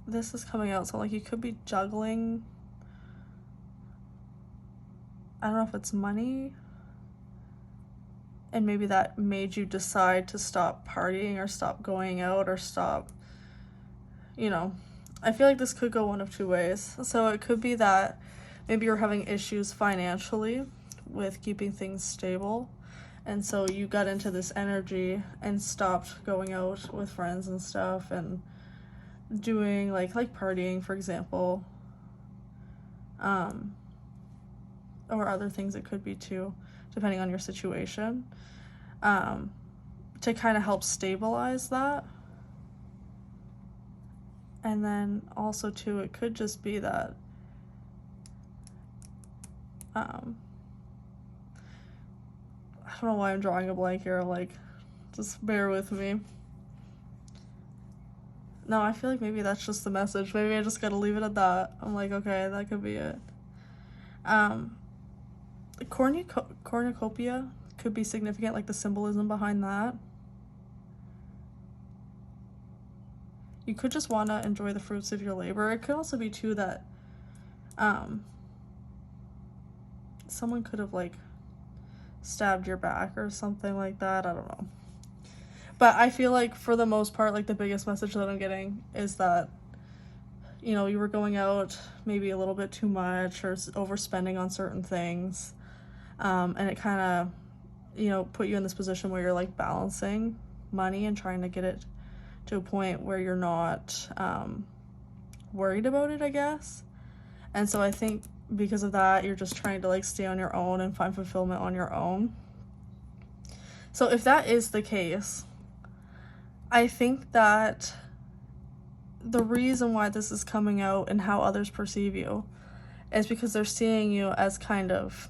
this is coming out, so like you could be juggling, I don't know if it's money, and maybe that made you decide to stop partying or stop going out or stop, you know. I feel like this could go one of two ways. So it could be that maybe you're having issues financially with keeping things stable, and so you got into this energy and stopped going out with friends and stuff and doing like partying, for example, or other things it could be too, depending on your situation, to kind of help stabilize that. And then also too, it could just be that I don't know why I'm drawing a blank here, like, just bear with me. No, I feel like maybe that's just the message. Maybe I just gotta leave it at that. I'm like, okay, that could be it. Cornucopia could be significant, like the symbolism behind that. You could just want to enjoy the fruits of your labor. It could also be too that someone could have like stabbed your back or something like that. I don't know. But I feel like for the most part, like the biggest message that I'm getting is that, you know, you were going out maybe a little bit too much or overspending on certain things. And it kind of, you know, put you in this position where you're like balancing money and trying to get it to a point where you're not worried about it, I guess. And so I think because of that, you're just trying to like stay on your own and find fulfillment on your own. So if that is the case, I think that the reason why this is coming out and how others perceive you is because they're seeing you as kind of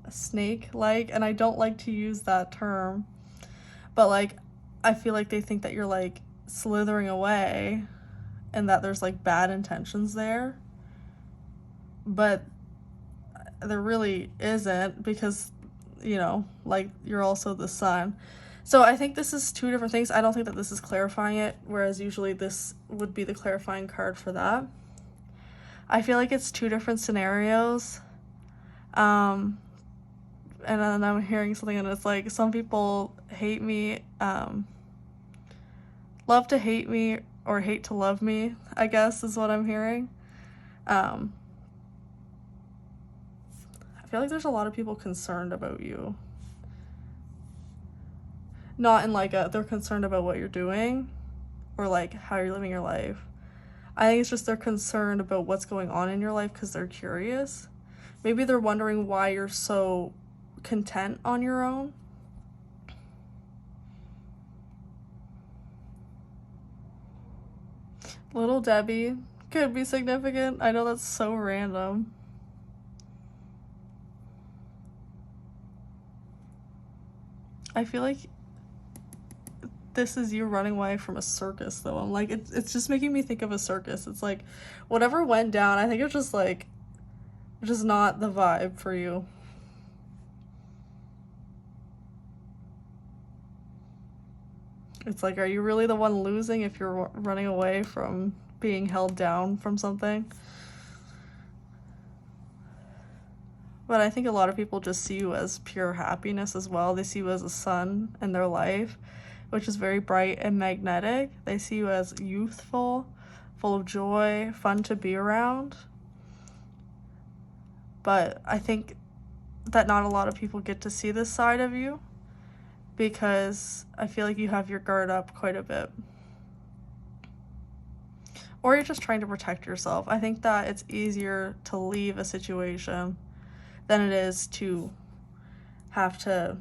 a snake-like, and I don't like to use that term, but like I feel like they think that you're like slithering away and that there's like bad intentions there, but there really isn't, because, you know, like you're also the sun. So I think this is two different things. I don't think that this is clarifying it, whereas usually this would be the clarifying card for that. I feel like it's two different scenarios. And then I'm hearing something and it's like, some people hate me, love to hate me, or hate to love me, I guess is what I'm hearing. I feel like there's a lot of people concerned about you. Not in like they're concerned about what you're doing or like how you're living your life. I think it's just they're concerned about what's going on in your life because they're curious. Maybe they're wondering why you're so content on your own. Little Debbie could be significant. I know that's so random. I feel like this is you running away from a circus, though. I'm like, it's just making me think of a circus. It's like, whatever went down, I think it's just like, just not the vibe for you. It's like, are you really the one losing if you're running away from being held down from something? But I think a lot of people just see you as pure happiness as well. They see you as a sun in their life, which is very bright and magnetic. They see you as youthful, full of joy, fun to be around. But I think that not a lot of people get to see this side of you, because I feel like you have your guard up quite a bit. Or you're just trying to protect yourself. I think that it's easier to leave a situation than it is to have to,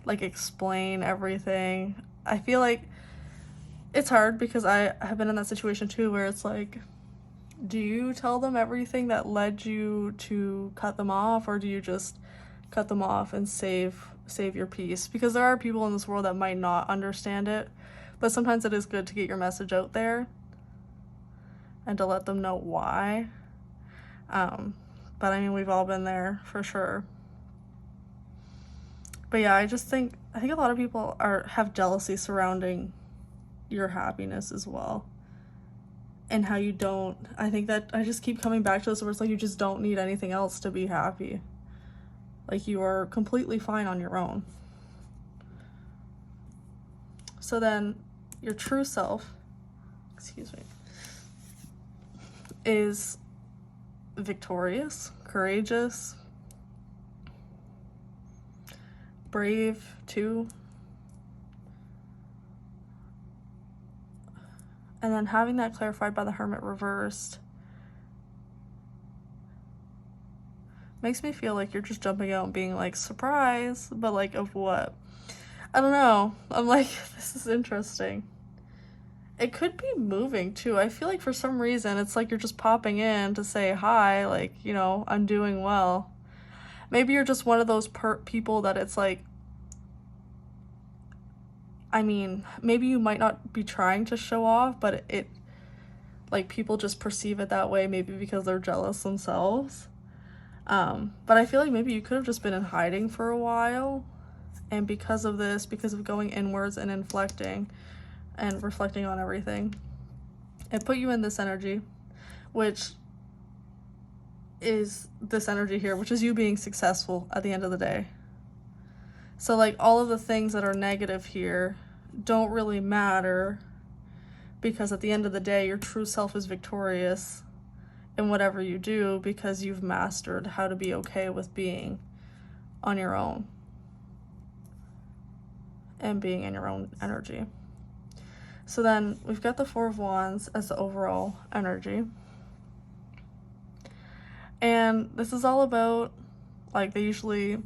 like, explain everything. I feel like it's hard because I have been in that situation too, where it's like, do you tell them everything that led you to cut them off, or do you just cut them off and save your peace? Because there are people in this world that might not understand it, but sometimes it is good to get your message out there and to let them know why. But I mean, we've all been there for sure. But yeah, I think a lot of people have jealousy surrounding your happiness as well, and how you don't. I think that I just keep coming back to this, where it's like, you just don't need anything else to be happy. Like, you are completely fine on your own. So then your true self, is victorious, courageous, brave too. And then having that clarified by the Hermit reversed makes me feel like you're just jumping out and being like, surprise, but like, of what? I don't know. I'm like, this is interesting. It could be moving too. I feel like for some reason it's like you're just popping in to say hi, like, you know, I'm doing well. Maybe you're just one of those people that it's like, I mean, maybe you might not be trying to show off, but it like, people just perceive it that way, maybe because they're jealous themselves. But I feel like maybe you could have just been in hiding for a while, and because of this, because of going inwards and inflecting and reflecting on everything, it put you in this energy, which is this energy here, which is you being successful at the end of the day. So like, all of the things that are negative here don't really matter, because at the end of the day, your true self is victorious in whatever you do, because you've mastered how to be okay with being on your own and being in your own energy. So then we've got the Four of Wands as the overall energy. And this is all about, like, they usually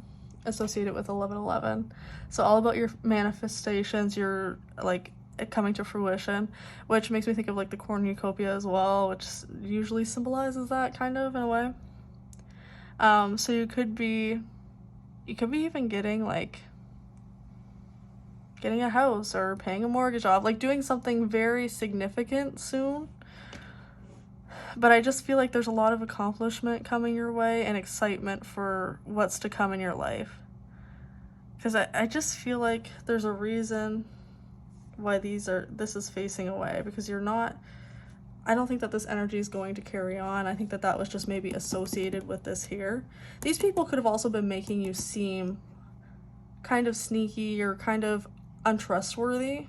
associate it with 1111. So all about your manifestations, your, like, it coming to fruition, which makes me think of like the cornucopia as well, which usually symbolizes that kind of in a way. So you could be even getting a house or paying a mortgage off, like doing something very significant soon. But I just feel like there's a lot of accomplishment coming your way and excitement for what's to come in your life. Because I just feel like there's a reason why this is facing away, because I don't think that this energy is going to carry on. I think that was just maybe associated with this here. These people could have also been making you seem kind of sneaky or kind of untrustworthy,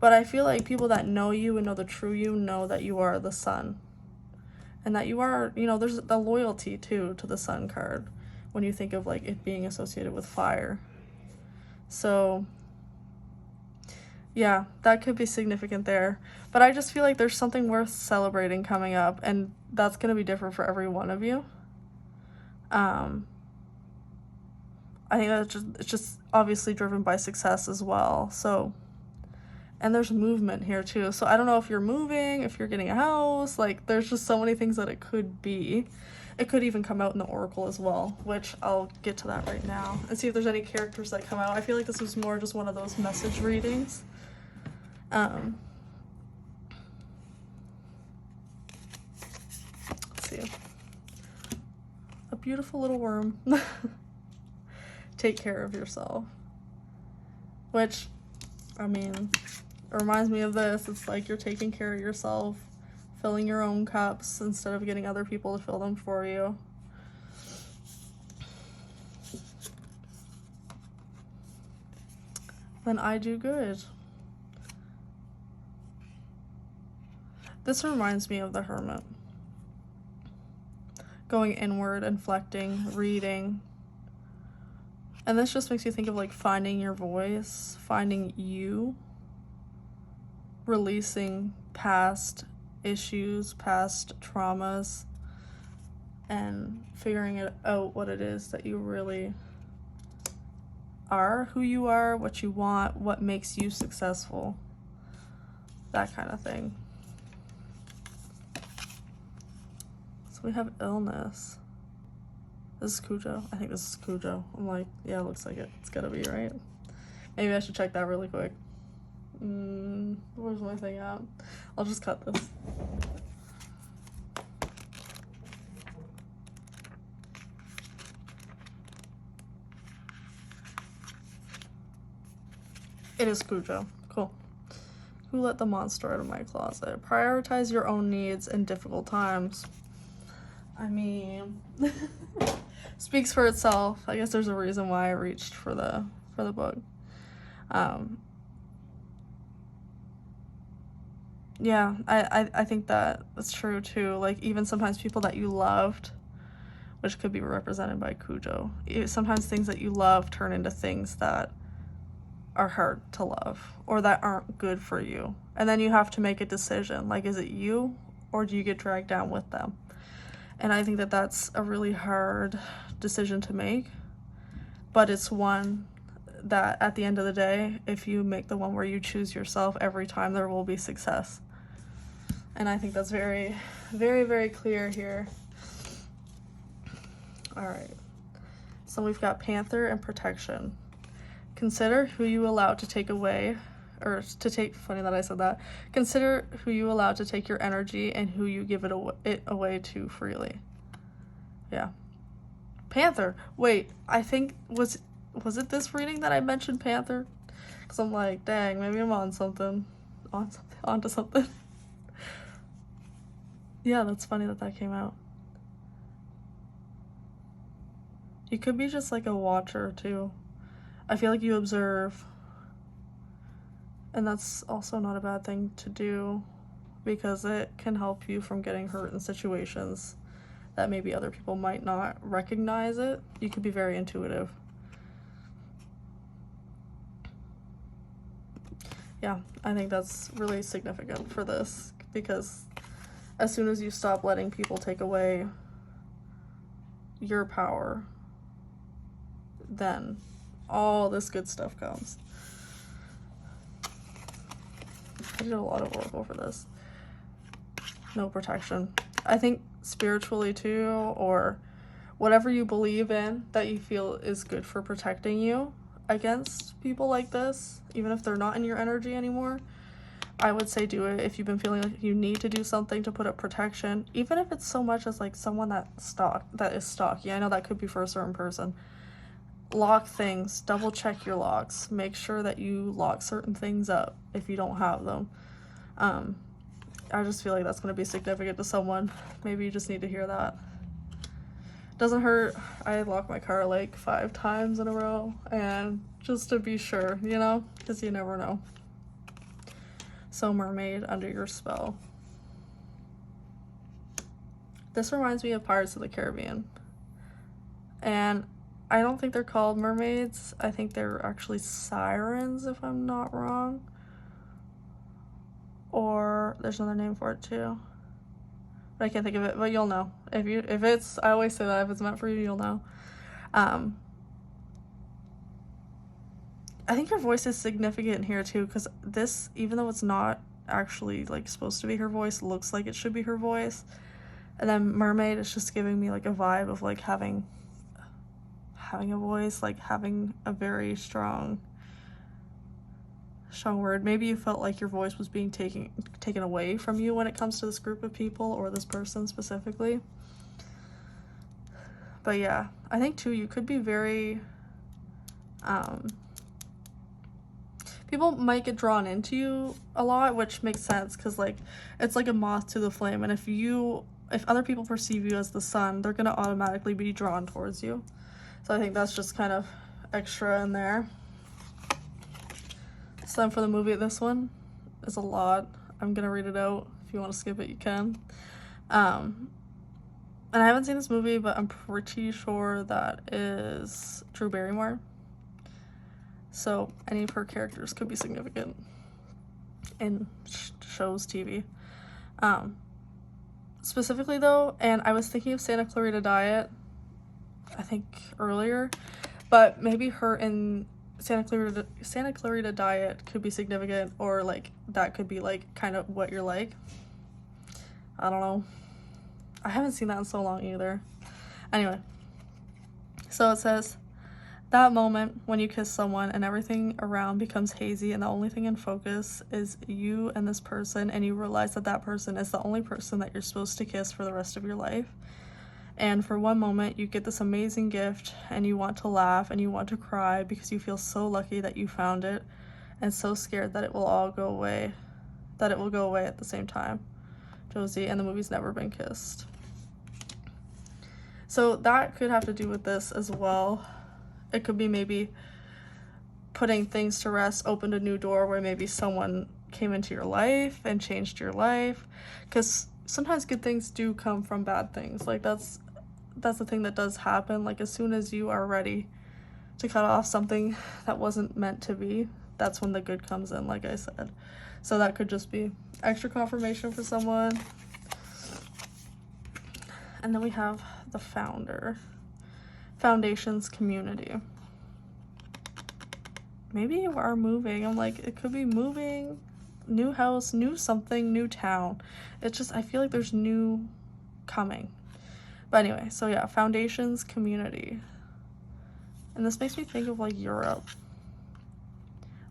but I feel like people that know you and know the true you know that you are the sun, and that you are, you know, there's the loyalty too to the sun card when you think of like it being associated with fire. So yeah, that could be significant there. But I just feel like there's something worth celebrating coming up, and that's going to be different for every one of you. I think that it's just obviously driven by success as well. So, and there's movement here too. So I don't know if you're moving, if you're getting a house, like there's just so many things that it could be. It could even come out in the Oracle as well, which I'll get to that right now and see if there's any characters that come out. I feel like this was more just one of those message readings. Let's see. A beautiful little worm. Take care of yourself. Which, I mean, it reminds me of this. It's like you're taking care of yourself, filling your own cups instead of getting other people to fill them for you. Then I do good. This reminds me of the Hermit. Going inward, inflecting, reading. And this just makes you think of like finding your voice, finding you, releasing past issues, past traumas, and figuring it out what it is that you really are, who you are, what you want, what makes you successful, that kind of thing. So we have illness. This is Cujo. I think this is Cujo. I'm like, yeah, it looks like it. It's gotta be, right? Maybe I should check that really quick. Where's my thing at? I'll just cut this. It is Cujo. Cool. Who let the monster out of my closet? Prioritize your own needs in difficult times. I mean, speaks for itself. I guess there's a reason why I reached for the book. Yeah, I think that's true too. Like, even sometimes people that you loved, which could be represented by Cujo, sometimes things that you love turn into things that are hard to love or that aren't good for you. And then you have to make a decision. Like, is it you or do you get dragged down with them? And I think that that's a really hard decision to make. But it's one that at the end of the day, if you make the one where you choose yourself every time, there will be success. And I think that's very, very, very clear here. All right. So we've got Panther and Protection. Consider who you allow to take away, or to take, funny that I said that. Consider who you allow to take your energy and who you give it away to freely. Yeah. Panther. Wait, I think, was it this reading that I mentioned Panther? Because I'm like, dang, maybe I'm onto something. Yeah, that's funny that came out. You could be just like a watcher too. I feel like you observe, and that's also not a bad thing to do because it can help you from getting hurt in situations that maybe other people might not recognize it. You could be very intuitive. Yeah, I think that's really significant for this because as soon as you stop letting people take away your power, then all this good stuff comes. I did a lot of oracle for this. No protection. I think spiritually too, or whatever you believe in that you feel is good for protecting you against people like this, even if they're not in your energy anymore, I would say do it. If you've been feeling like you need to do something to put up protection, even if it's so much as like someone that is stalky. I know that could be for a certain person. Lock things, double check your locks, make sure that you lock certain things up if you don't have them. I just feel like that's going to be significant to someone. Maybe you just need to hear that. Doesn't hurt. I locked my car like 5 times in a row, and just to be sure, you know, because you never know. So mermaid under your spell. This reminds me of Pirates of the Caribbean, and I don't think they're called mermaids. I think they're actually sirens, if I'm not wrong. Or there's another name for it too, but I can't think of it. But you'll know if it's. I always say that if it's meant for you, you'll know. I think your voice is significant here too, because this, even though it's not actually like supposed to be her voice, looks like it should be her voice. And then mermaid is just giving me like a vibe of like having a voice, like having a very strong word. Maybe you felt like your voice was being taken away from you when it comes to this group of people or this person specifically. But yeah, I think too, you could be very, people might get drawn into you a lot, which makes sense because like it's like a moth to the flame, and if other people perceive you as the sun, they're gonna automatically be drawn towards you. So I think that's just kind of extra in there. So then for the movie, this one is a lot. I'm gonna read it out. If you want to skip it, you can. And I haven't seen this movie, but I'm pretty sure that is Drew Barrymore. So any of her characters could be significant in shows, TV. Specifically though, and I was thinking of Santa Clarita Diet, I think earlier, but maybe her in Santa Clarita Diet could be significant, or like that could be like kind of what you're like. I don't know. I haven't seen that in so long either. Anyway, so it says, that moment when you kiss someone and everything around becomes hazy and the only thing in focus is you and this person, and you realize that that person is the only person that you're supposed to kiss for the rest of your life. And for one moment you get this amazing gift and you want to laugh and you want to cry because you feel so lucky that you found it, and so scared that it will all go away, at the same time. Josie, and the movie's never been kissed. So that could have to do with this as well. It could be maybe putting things to rest, opened a new door where maybe someone came into your life and changed your life, because sometimes good things do come from bad things. Like that's the thing that does happen. Like as soon as you are ready to cut off something that wasn't meant to be, that's when the good comes in, like I said. So that could just be extra confirmation for someone. And then we have the foundation's community. Maybe you are moving. I'm like, it could be moving, new house, new something, new town. It's just, I feel like there's new coming. But anyway, so yeah, foundation's community. And this makes me think of like Europe.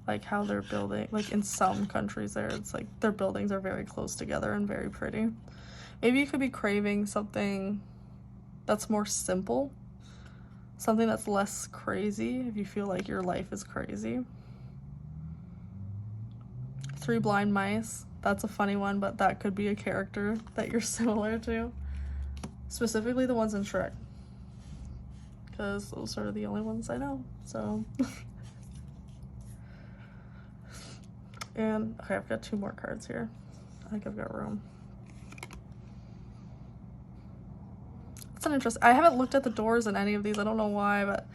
Like how they're building, like in some countries there, it's like their buildings are very close together and very pretty. Maybe you could be craving something that's more simple, something that's less crazy if you feel like your life is crazy. 3 blind mice, that's a funny one, but that could be a character that you're similar to. Specifically the ones in Shrek, because those are the only ones I know, so. And, okay, I've got 2 more cards here. I think I've got room. It's an interest. I haven't looked at the doors in any of these. I don't know why, but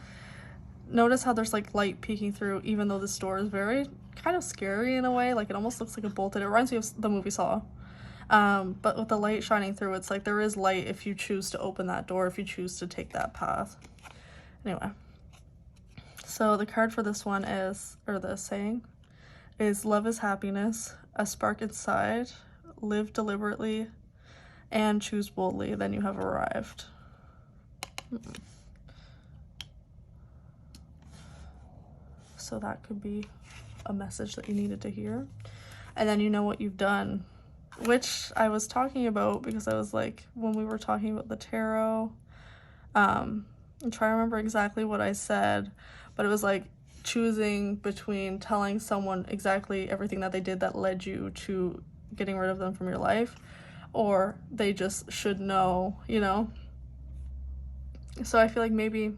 notice how there's like light peeking through, even though this door is very kind of scary in a way. Like it almost looks like a bolted. It reminds me of the movie Saw. But with the light shining through, it's like there is light if you choose to open that door, if you choose to take that path. Anyway, so the card for this one is, or the saying is, love is happiness, a spark inside, live deliberately, and choose boldly, then you have arrived. So that could be a message that you needed to hear. And then you know what you've done, which I was talking about because I was like, when we were talking about the tarot, I'm trying to remember exactly what I said, but it was like choosing between telling someone exactly everything that they did that led you to getting rid of them from your life, or they just should know, you know? So I feel like maybe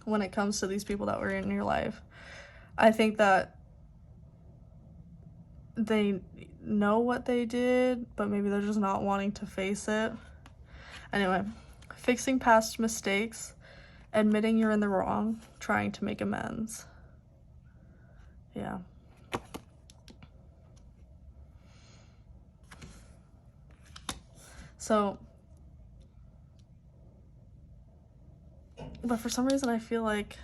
when it comes to these people that were in your life, I think that they know what they did, but maybe they're just not wanting to face it. Anyway, fixing past mistakes, admitting you're in the wrong, trying to make amends. Yeah. So, but for some reason I feel like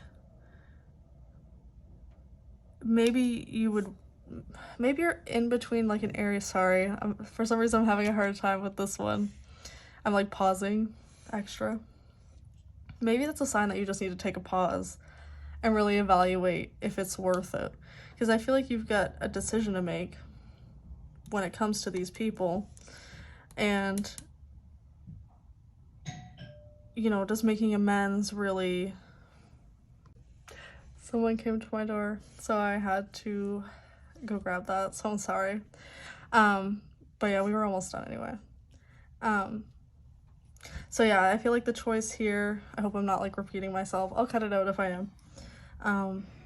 maybe you're in between like an area. Sorry, for some reason I'm having a hard time with this one. I'm like pausing extra. Maybe that's a sign that you just need to take a pause and really evaluate if it's worth it. Because I feel like you've got a decision to make when it comes to these people. And, you know, just making amends really... Someone came to my door, so I had to go grab that, so I'm sorry. But yeah, we were almost done anyway. So yeah, I feel like the choice here, I hope I'm not like repeating myself. I'll cut it out if I am.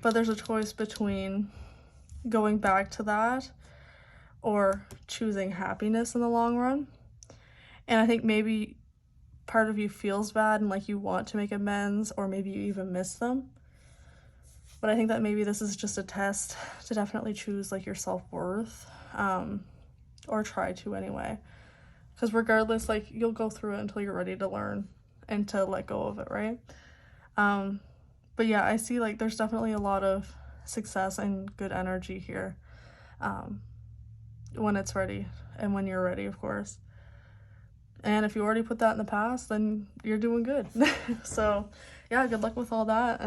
But there's a choice between going back to that or choosing happiness in the long run. And I think maybe part of you feels bad and like you want to make amends, or maybe you even miss them. But I think that maybe this is just a test to definitely choose like your self-worth, or try to anyway. Because regardless, like, you'll go through it until you're ready to learn and to let go of it, right? But yeah, I see like there's definitely a lot of success and good energy here, when it's ready and when you're ready, of course. And if you already put that in the past, then you're doing good. So yeah, good luck with all that. And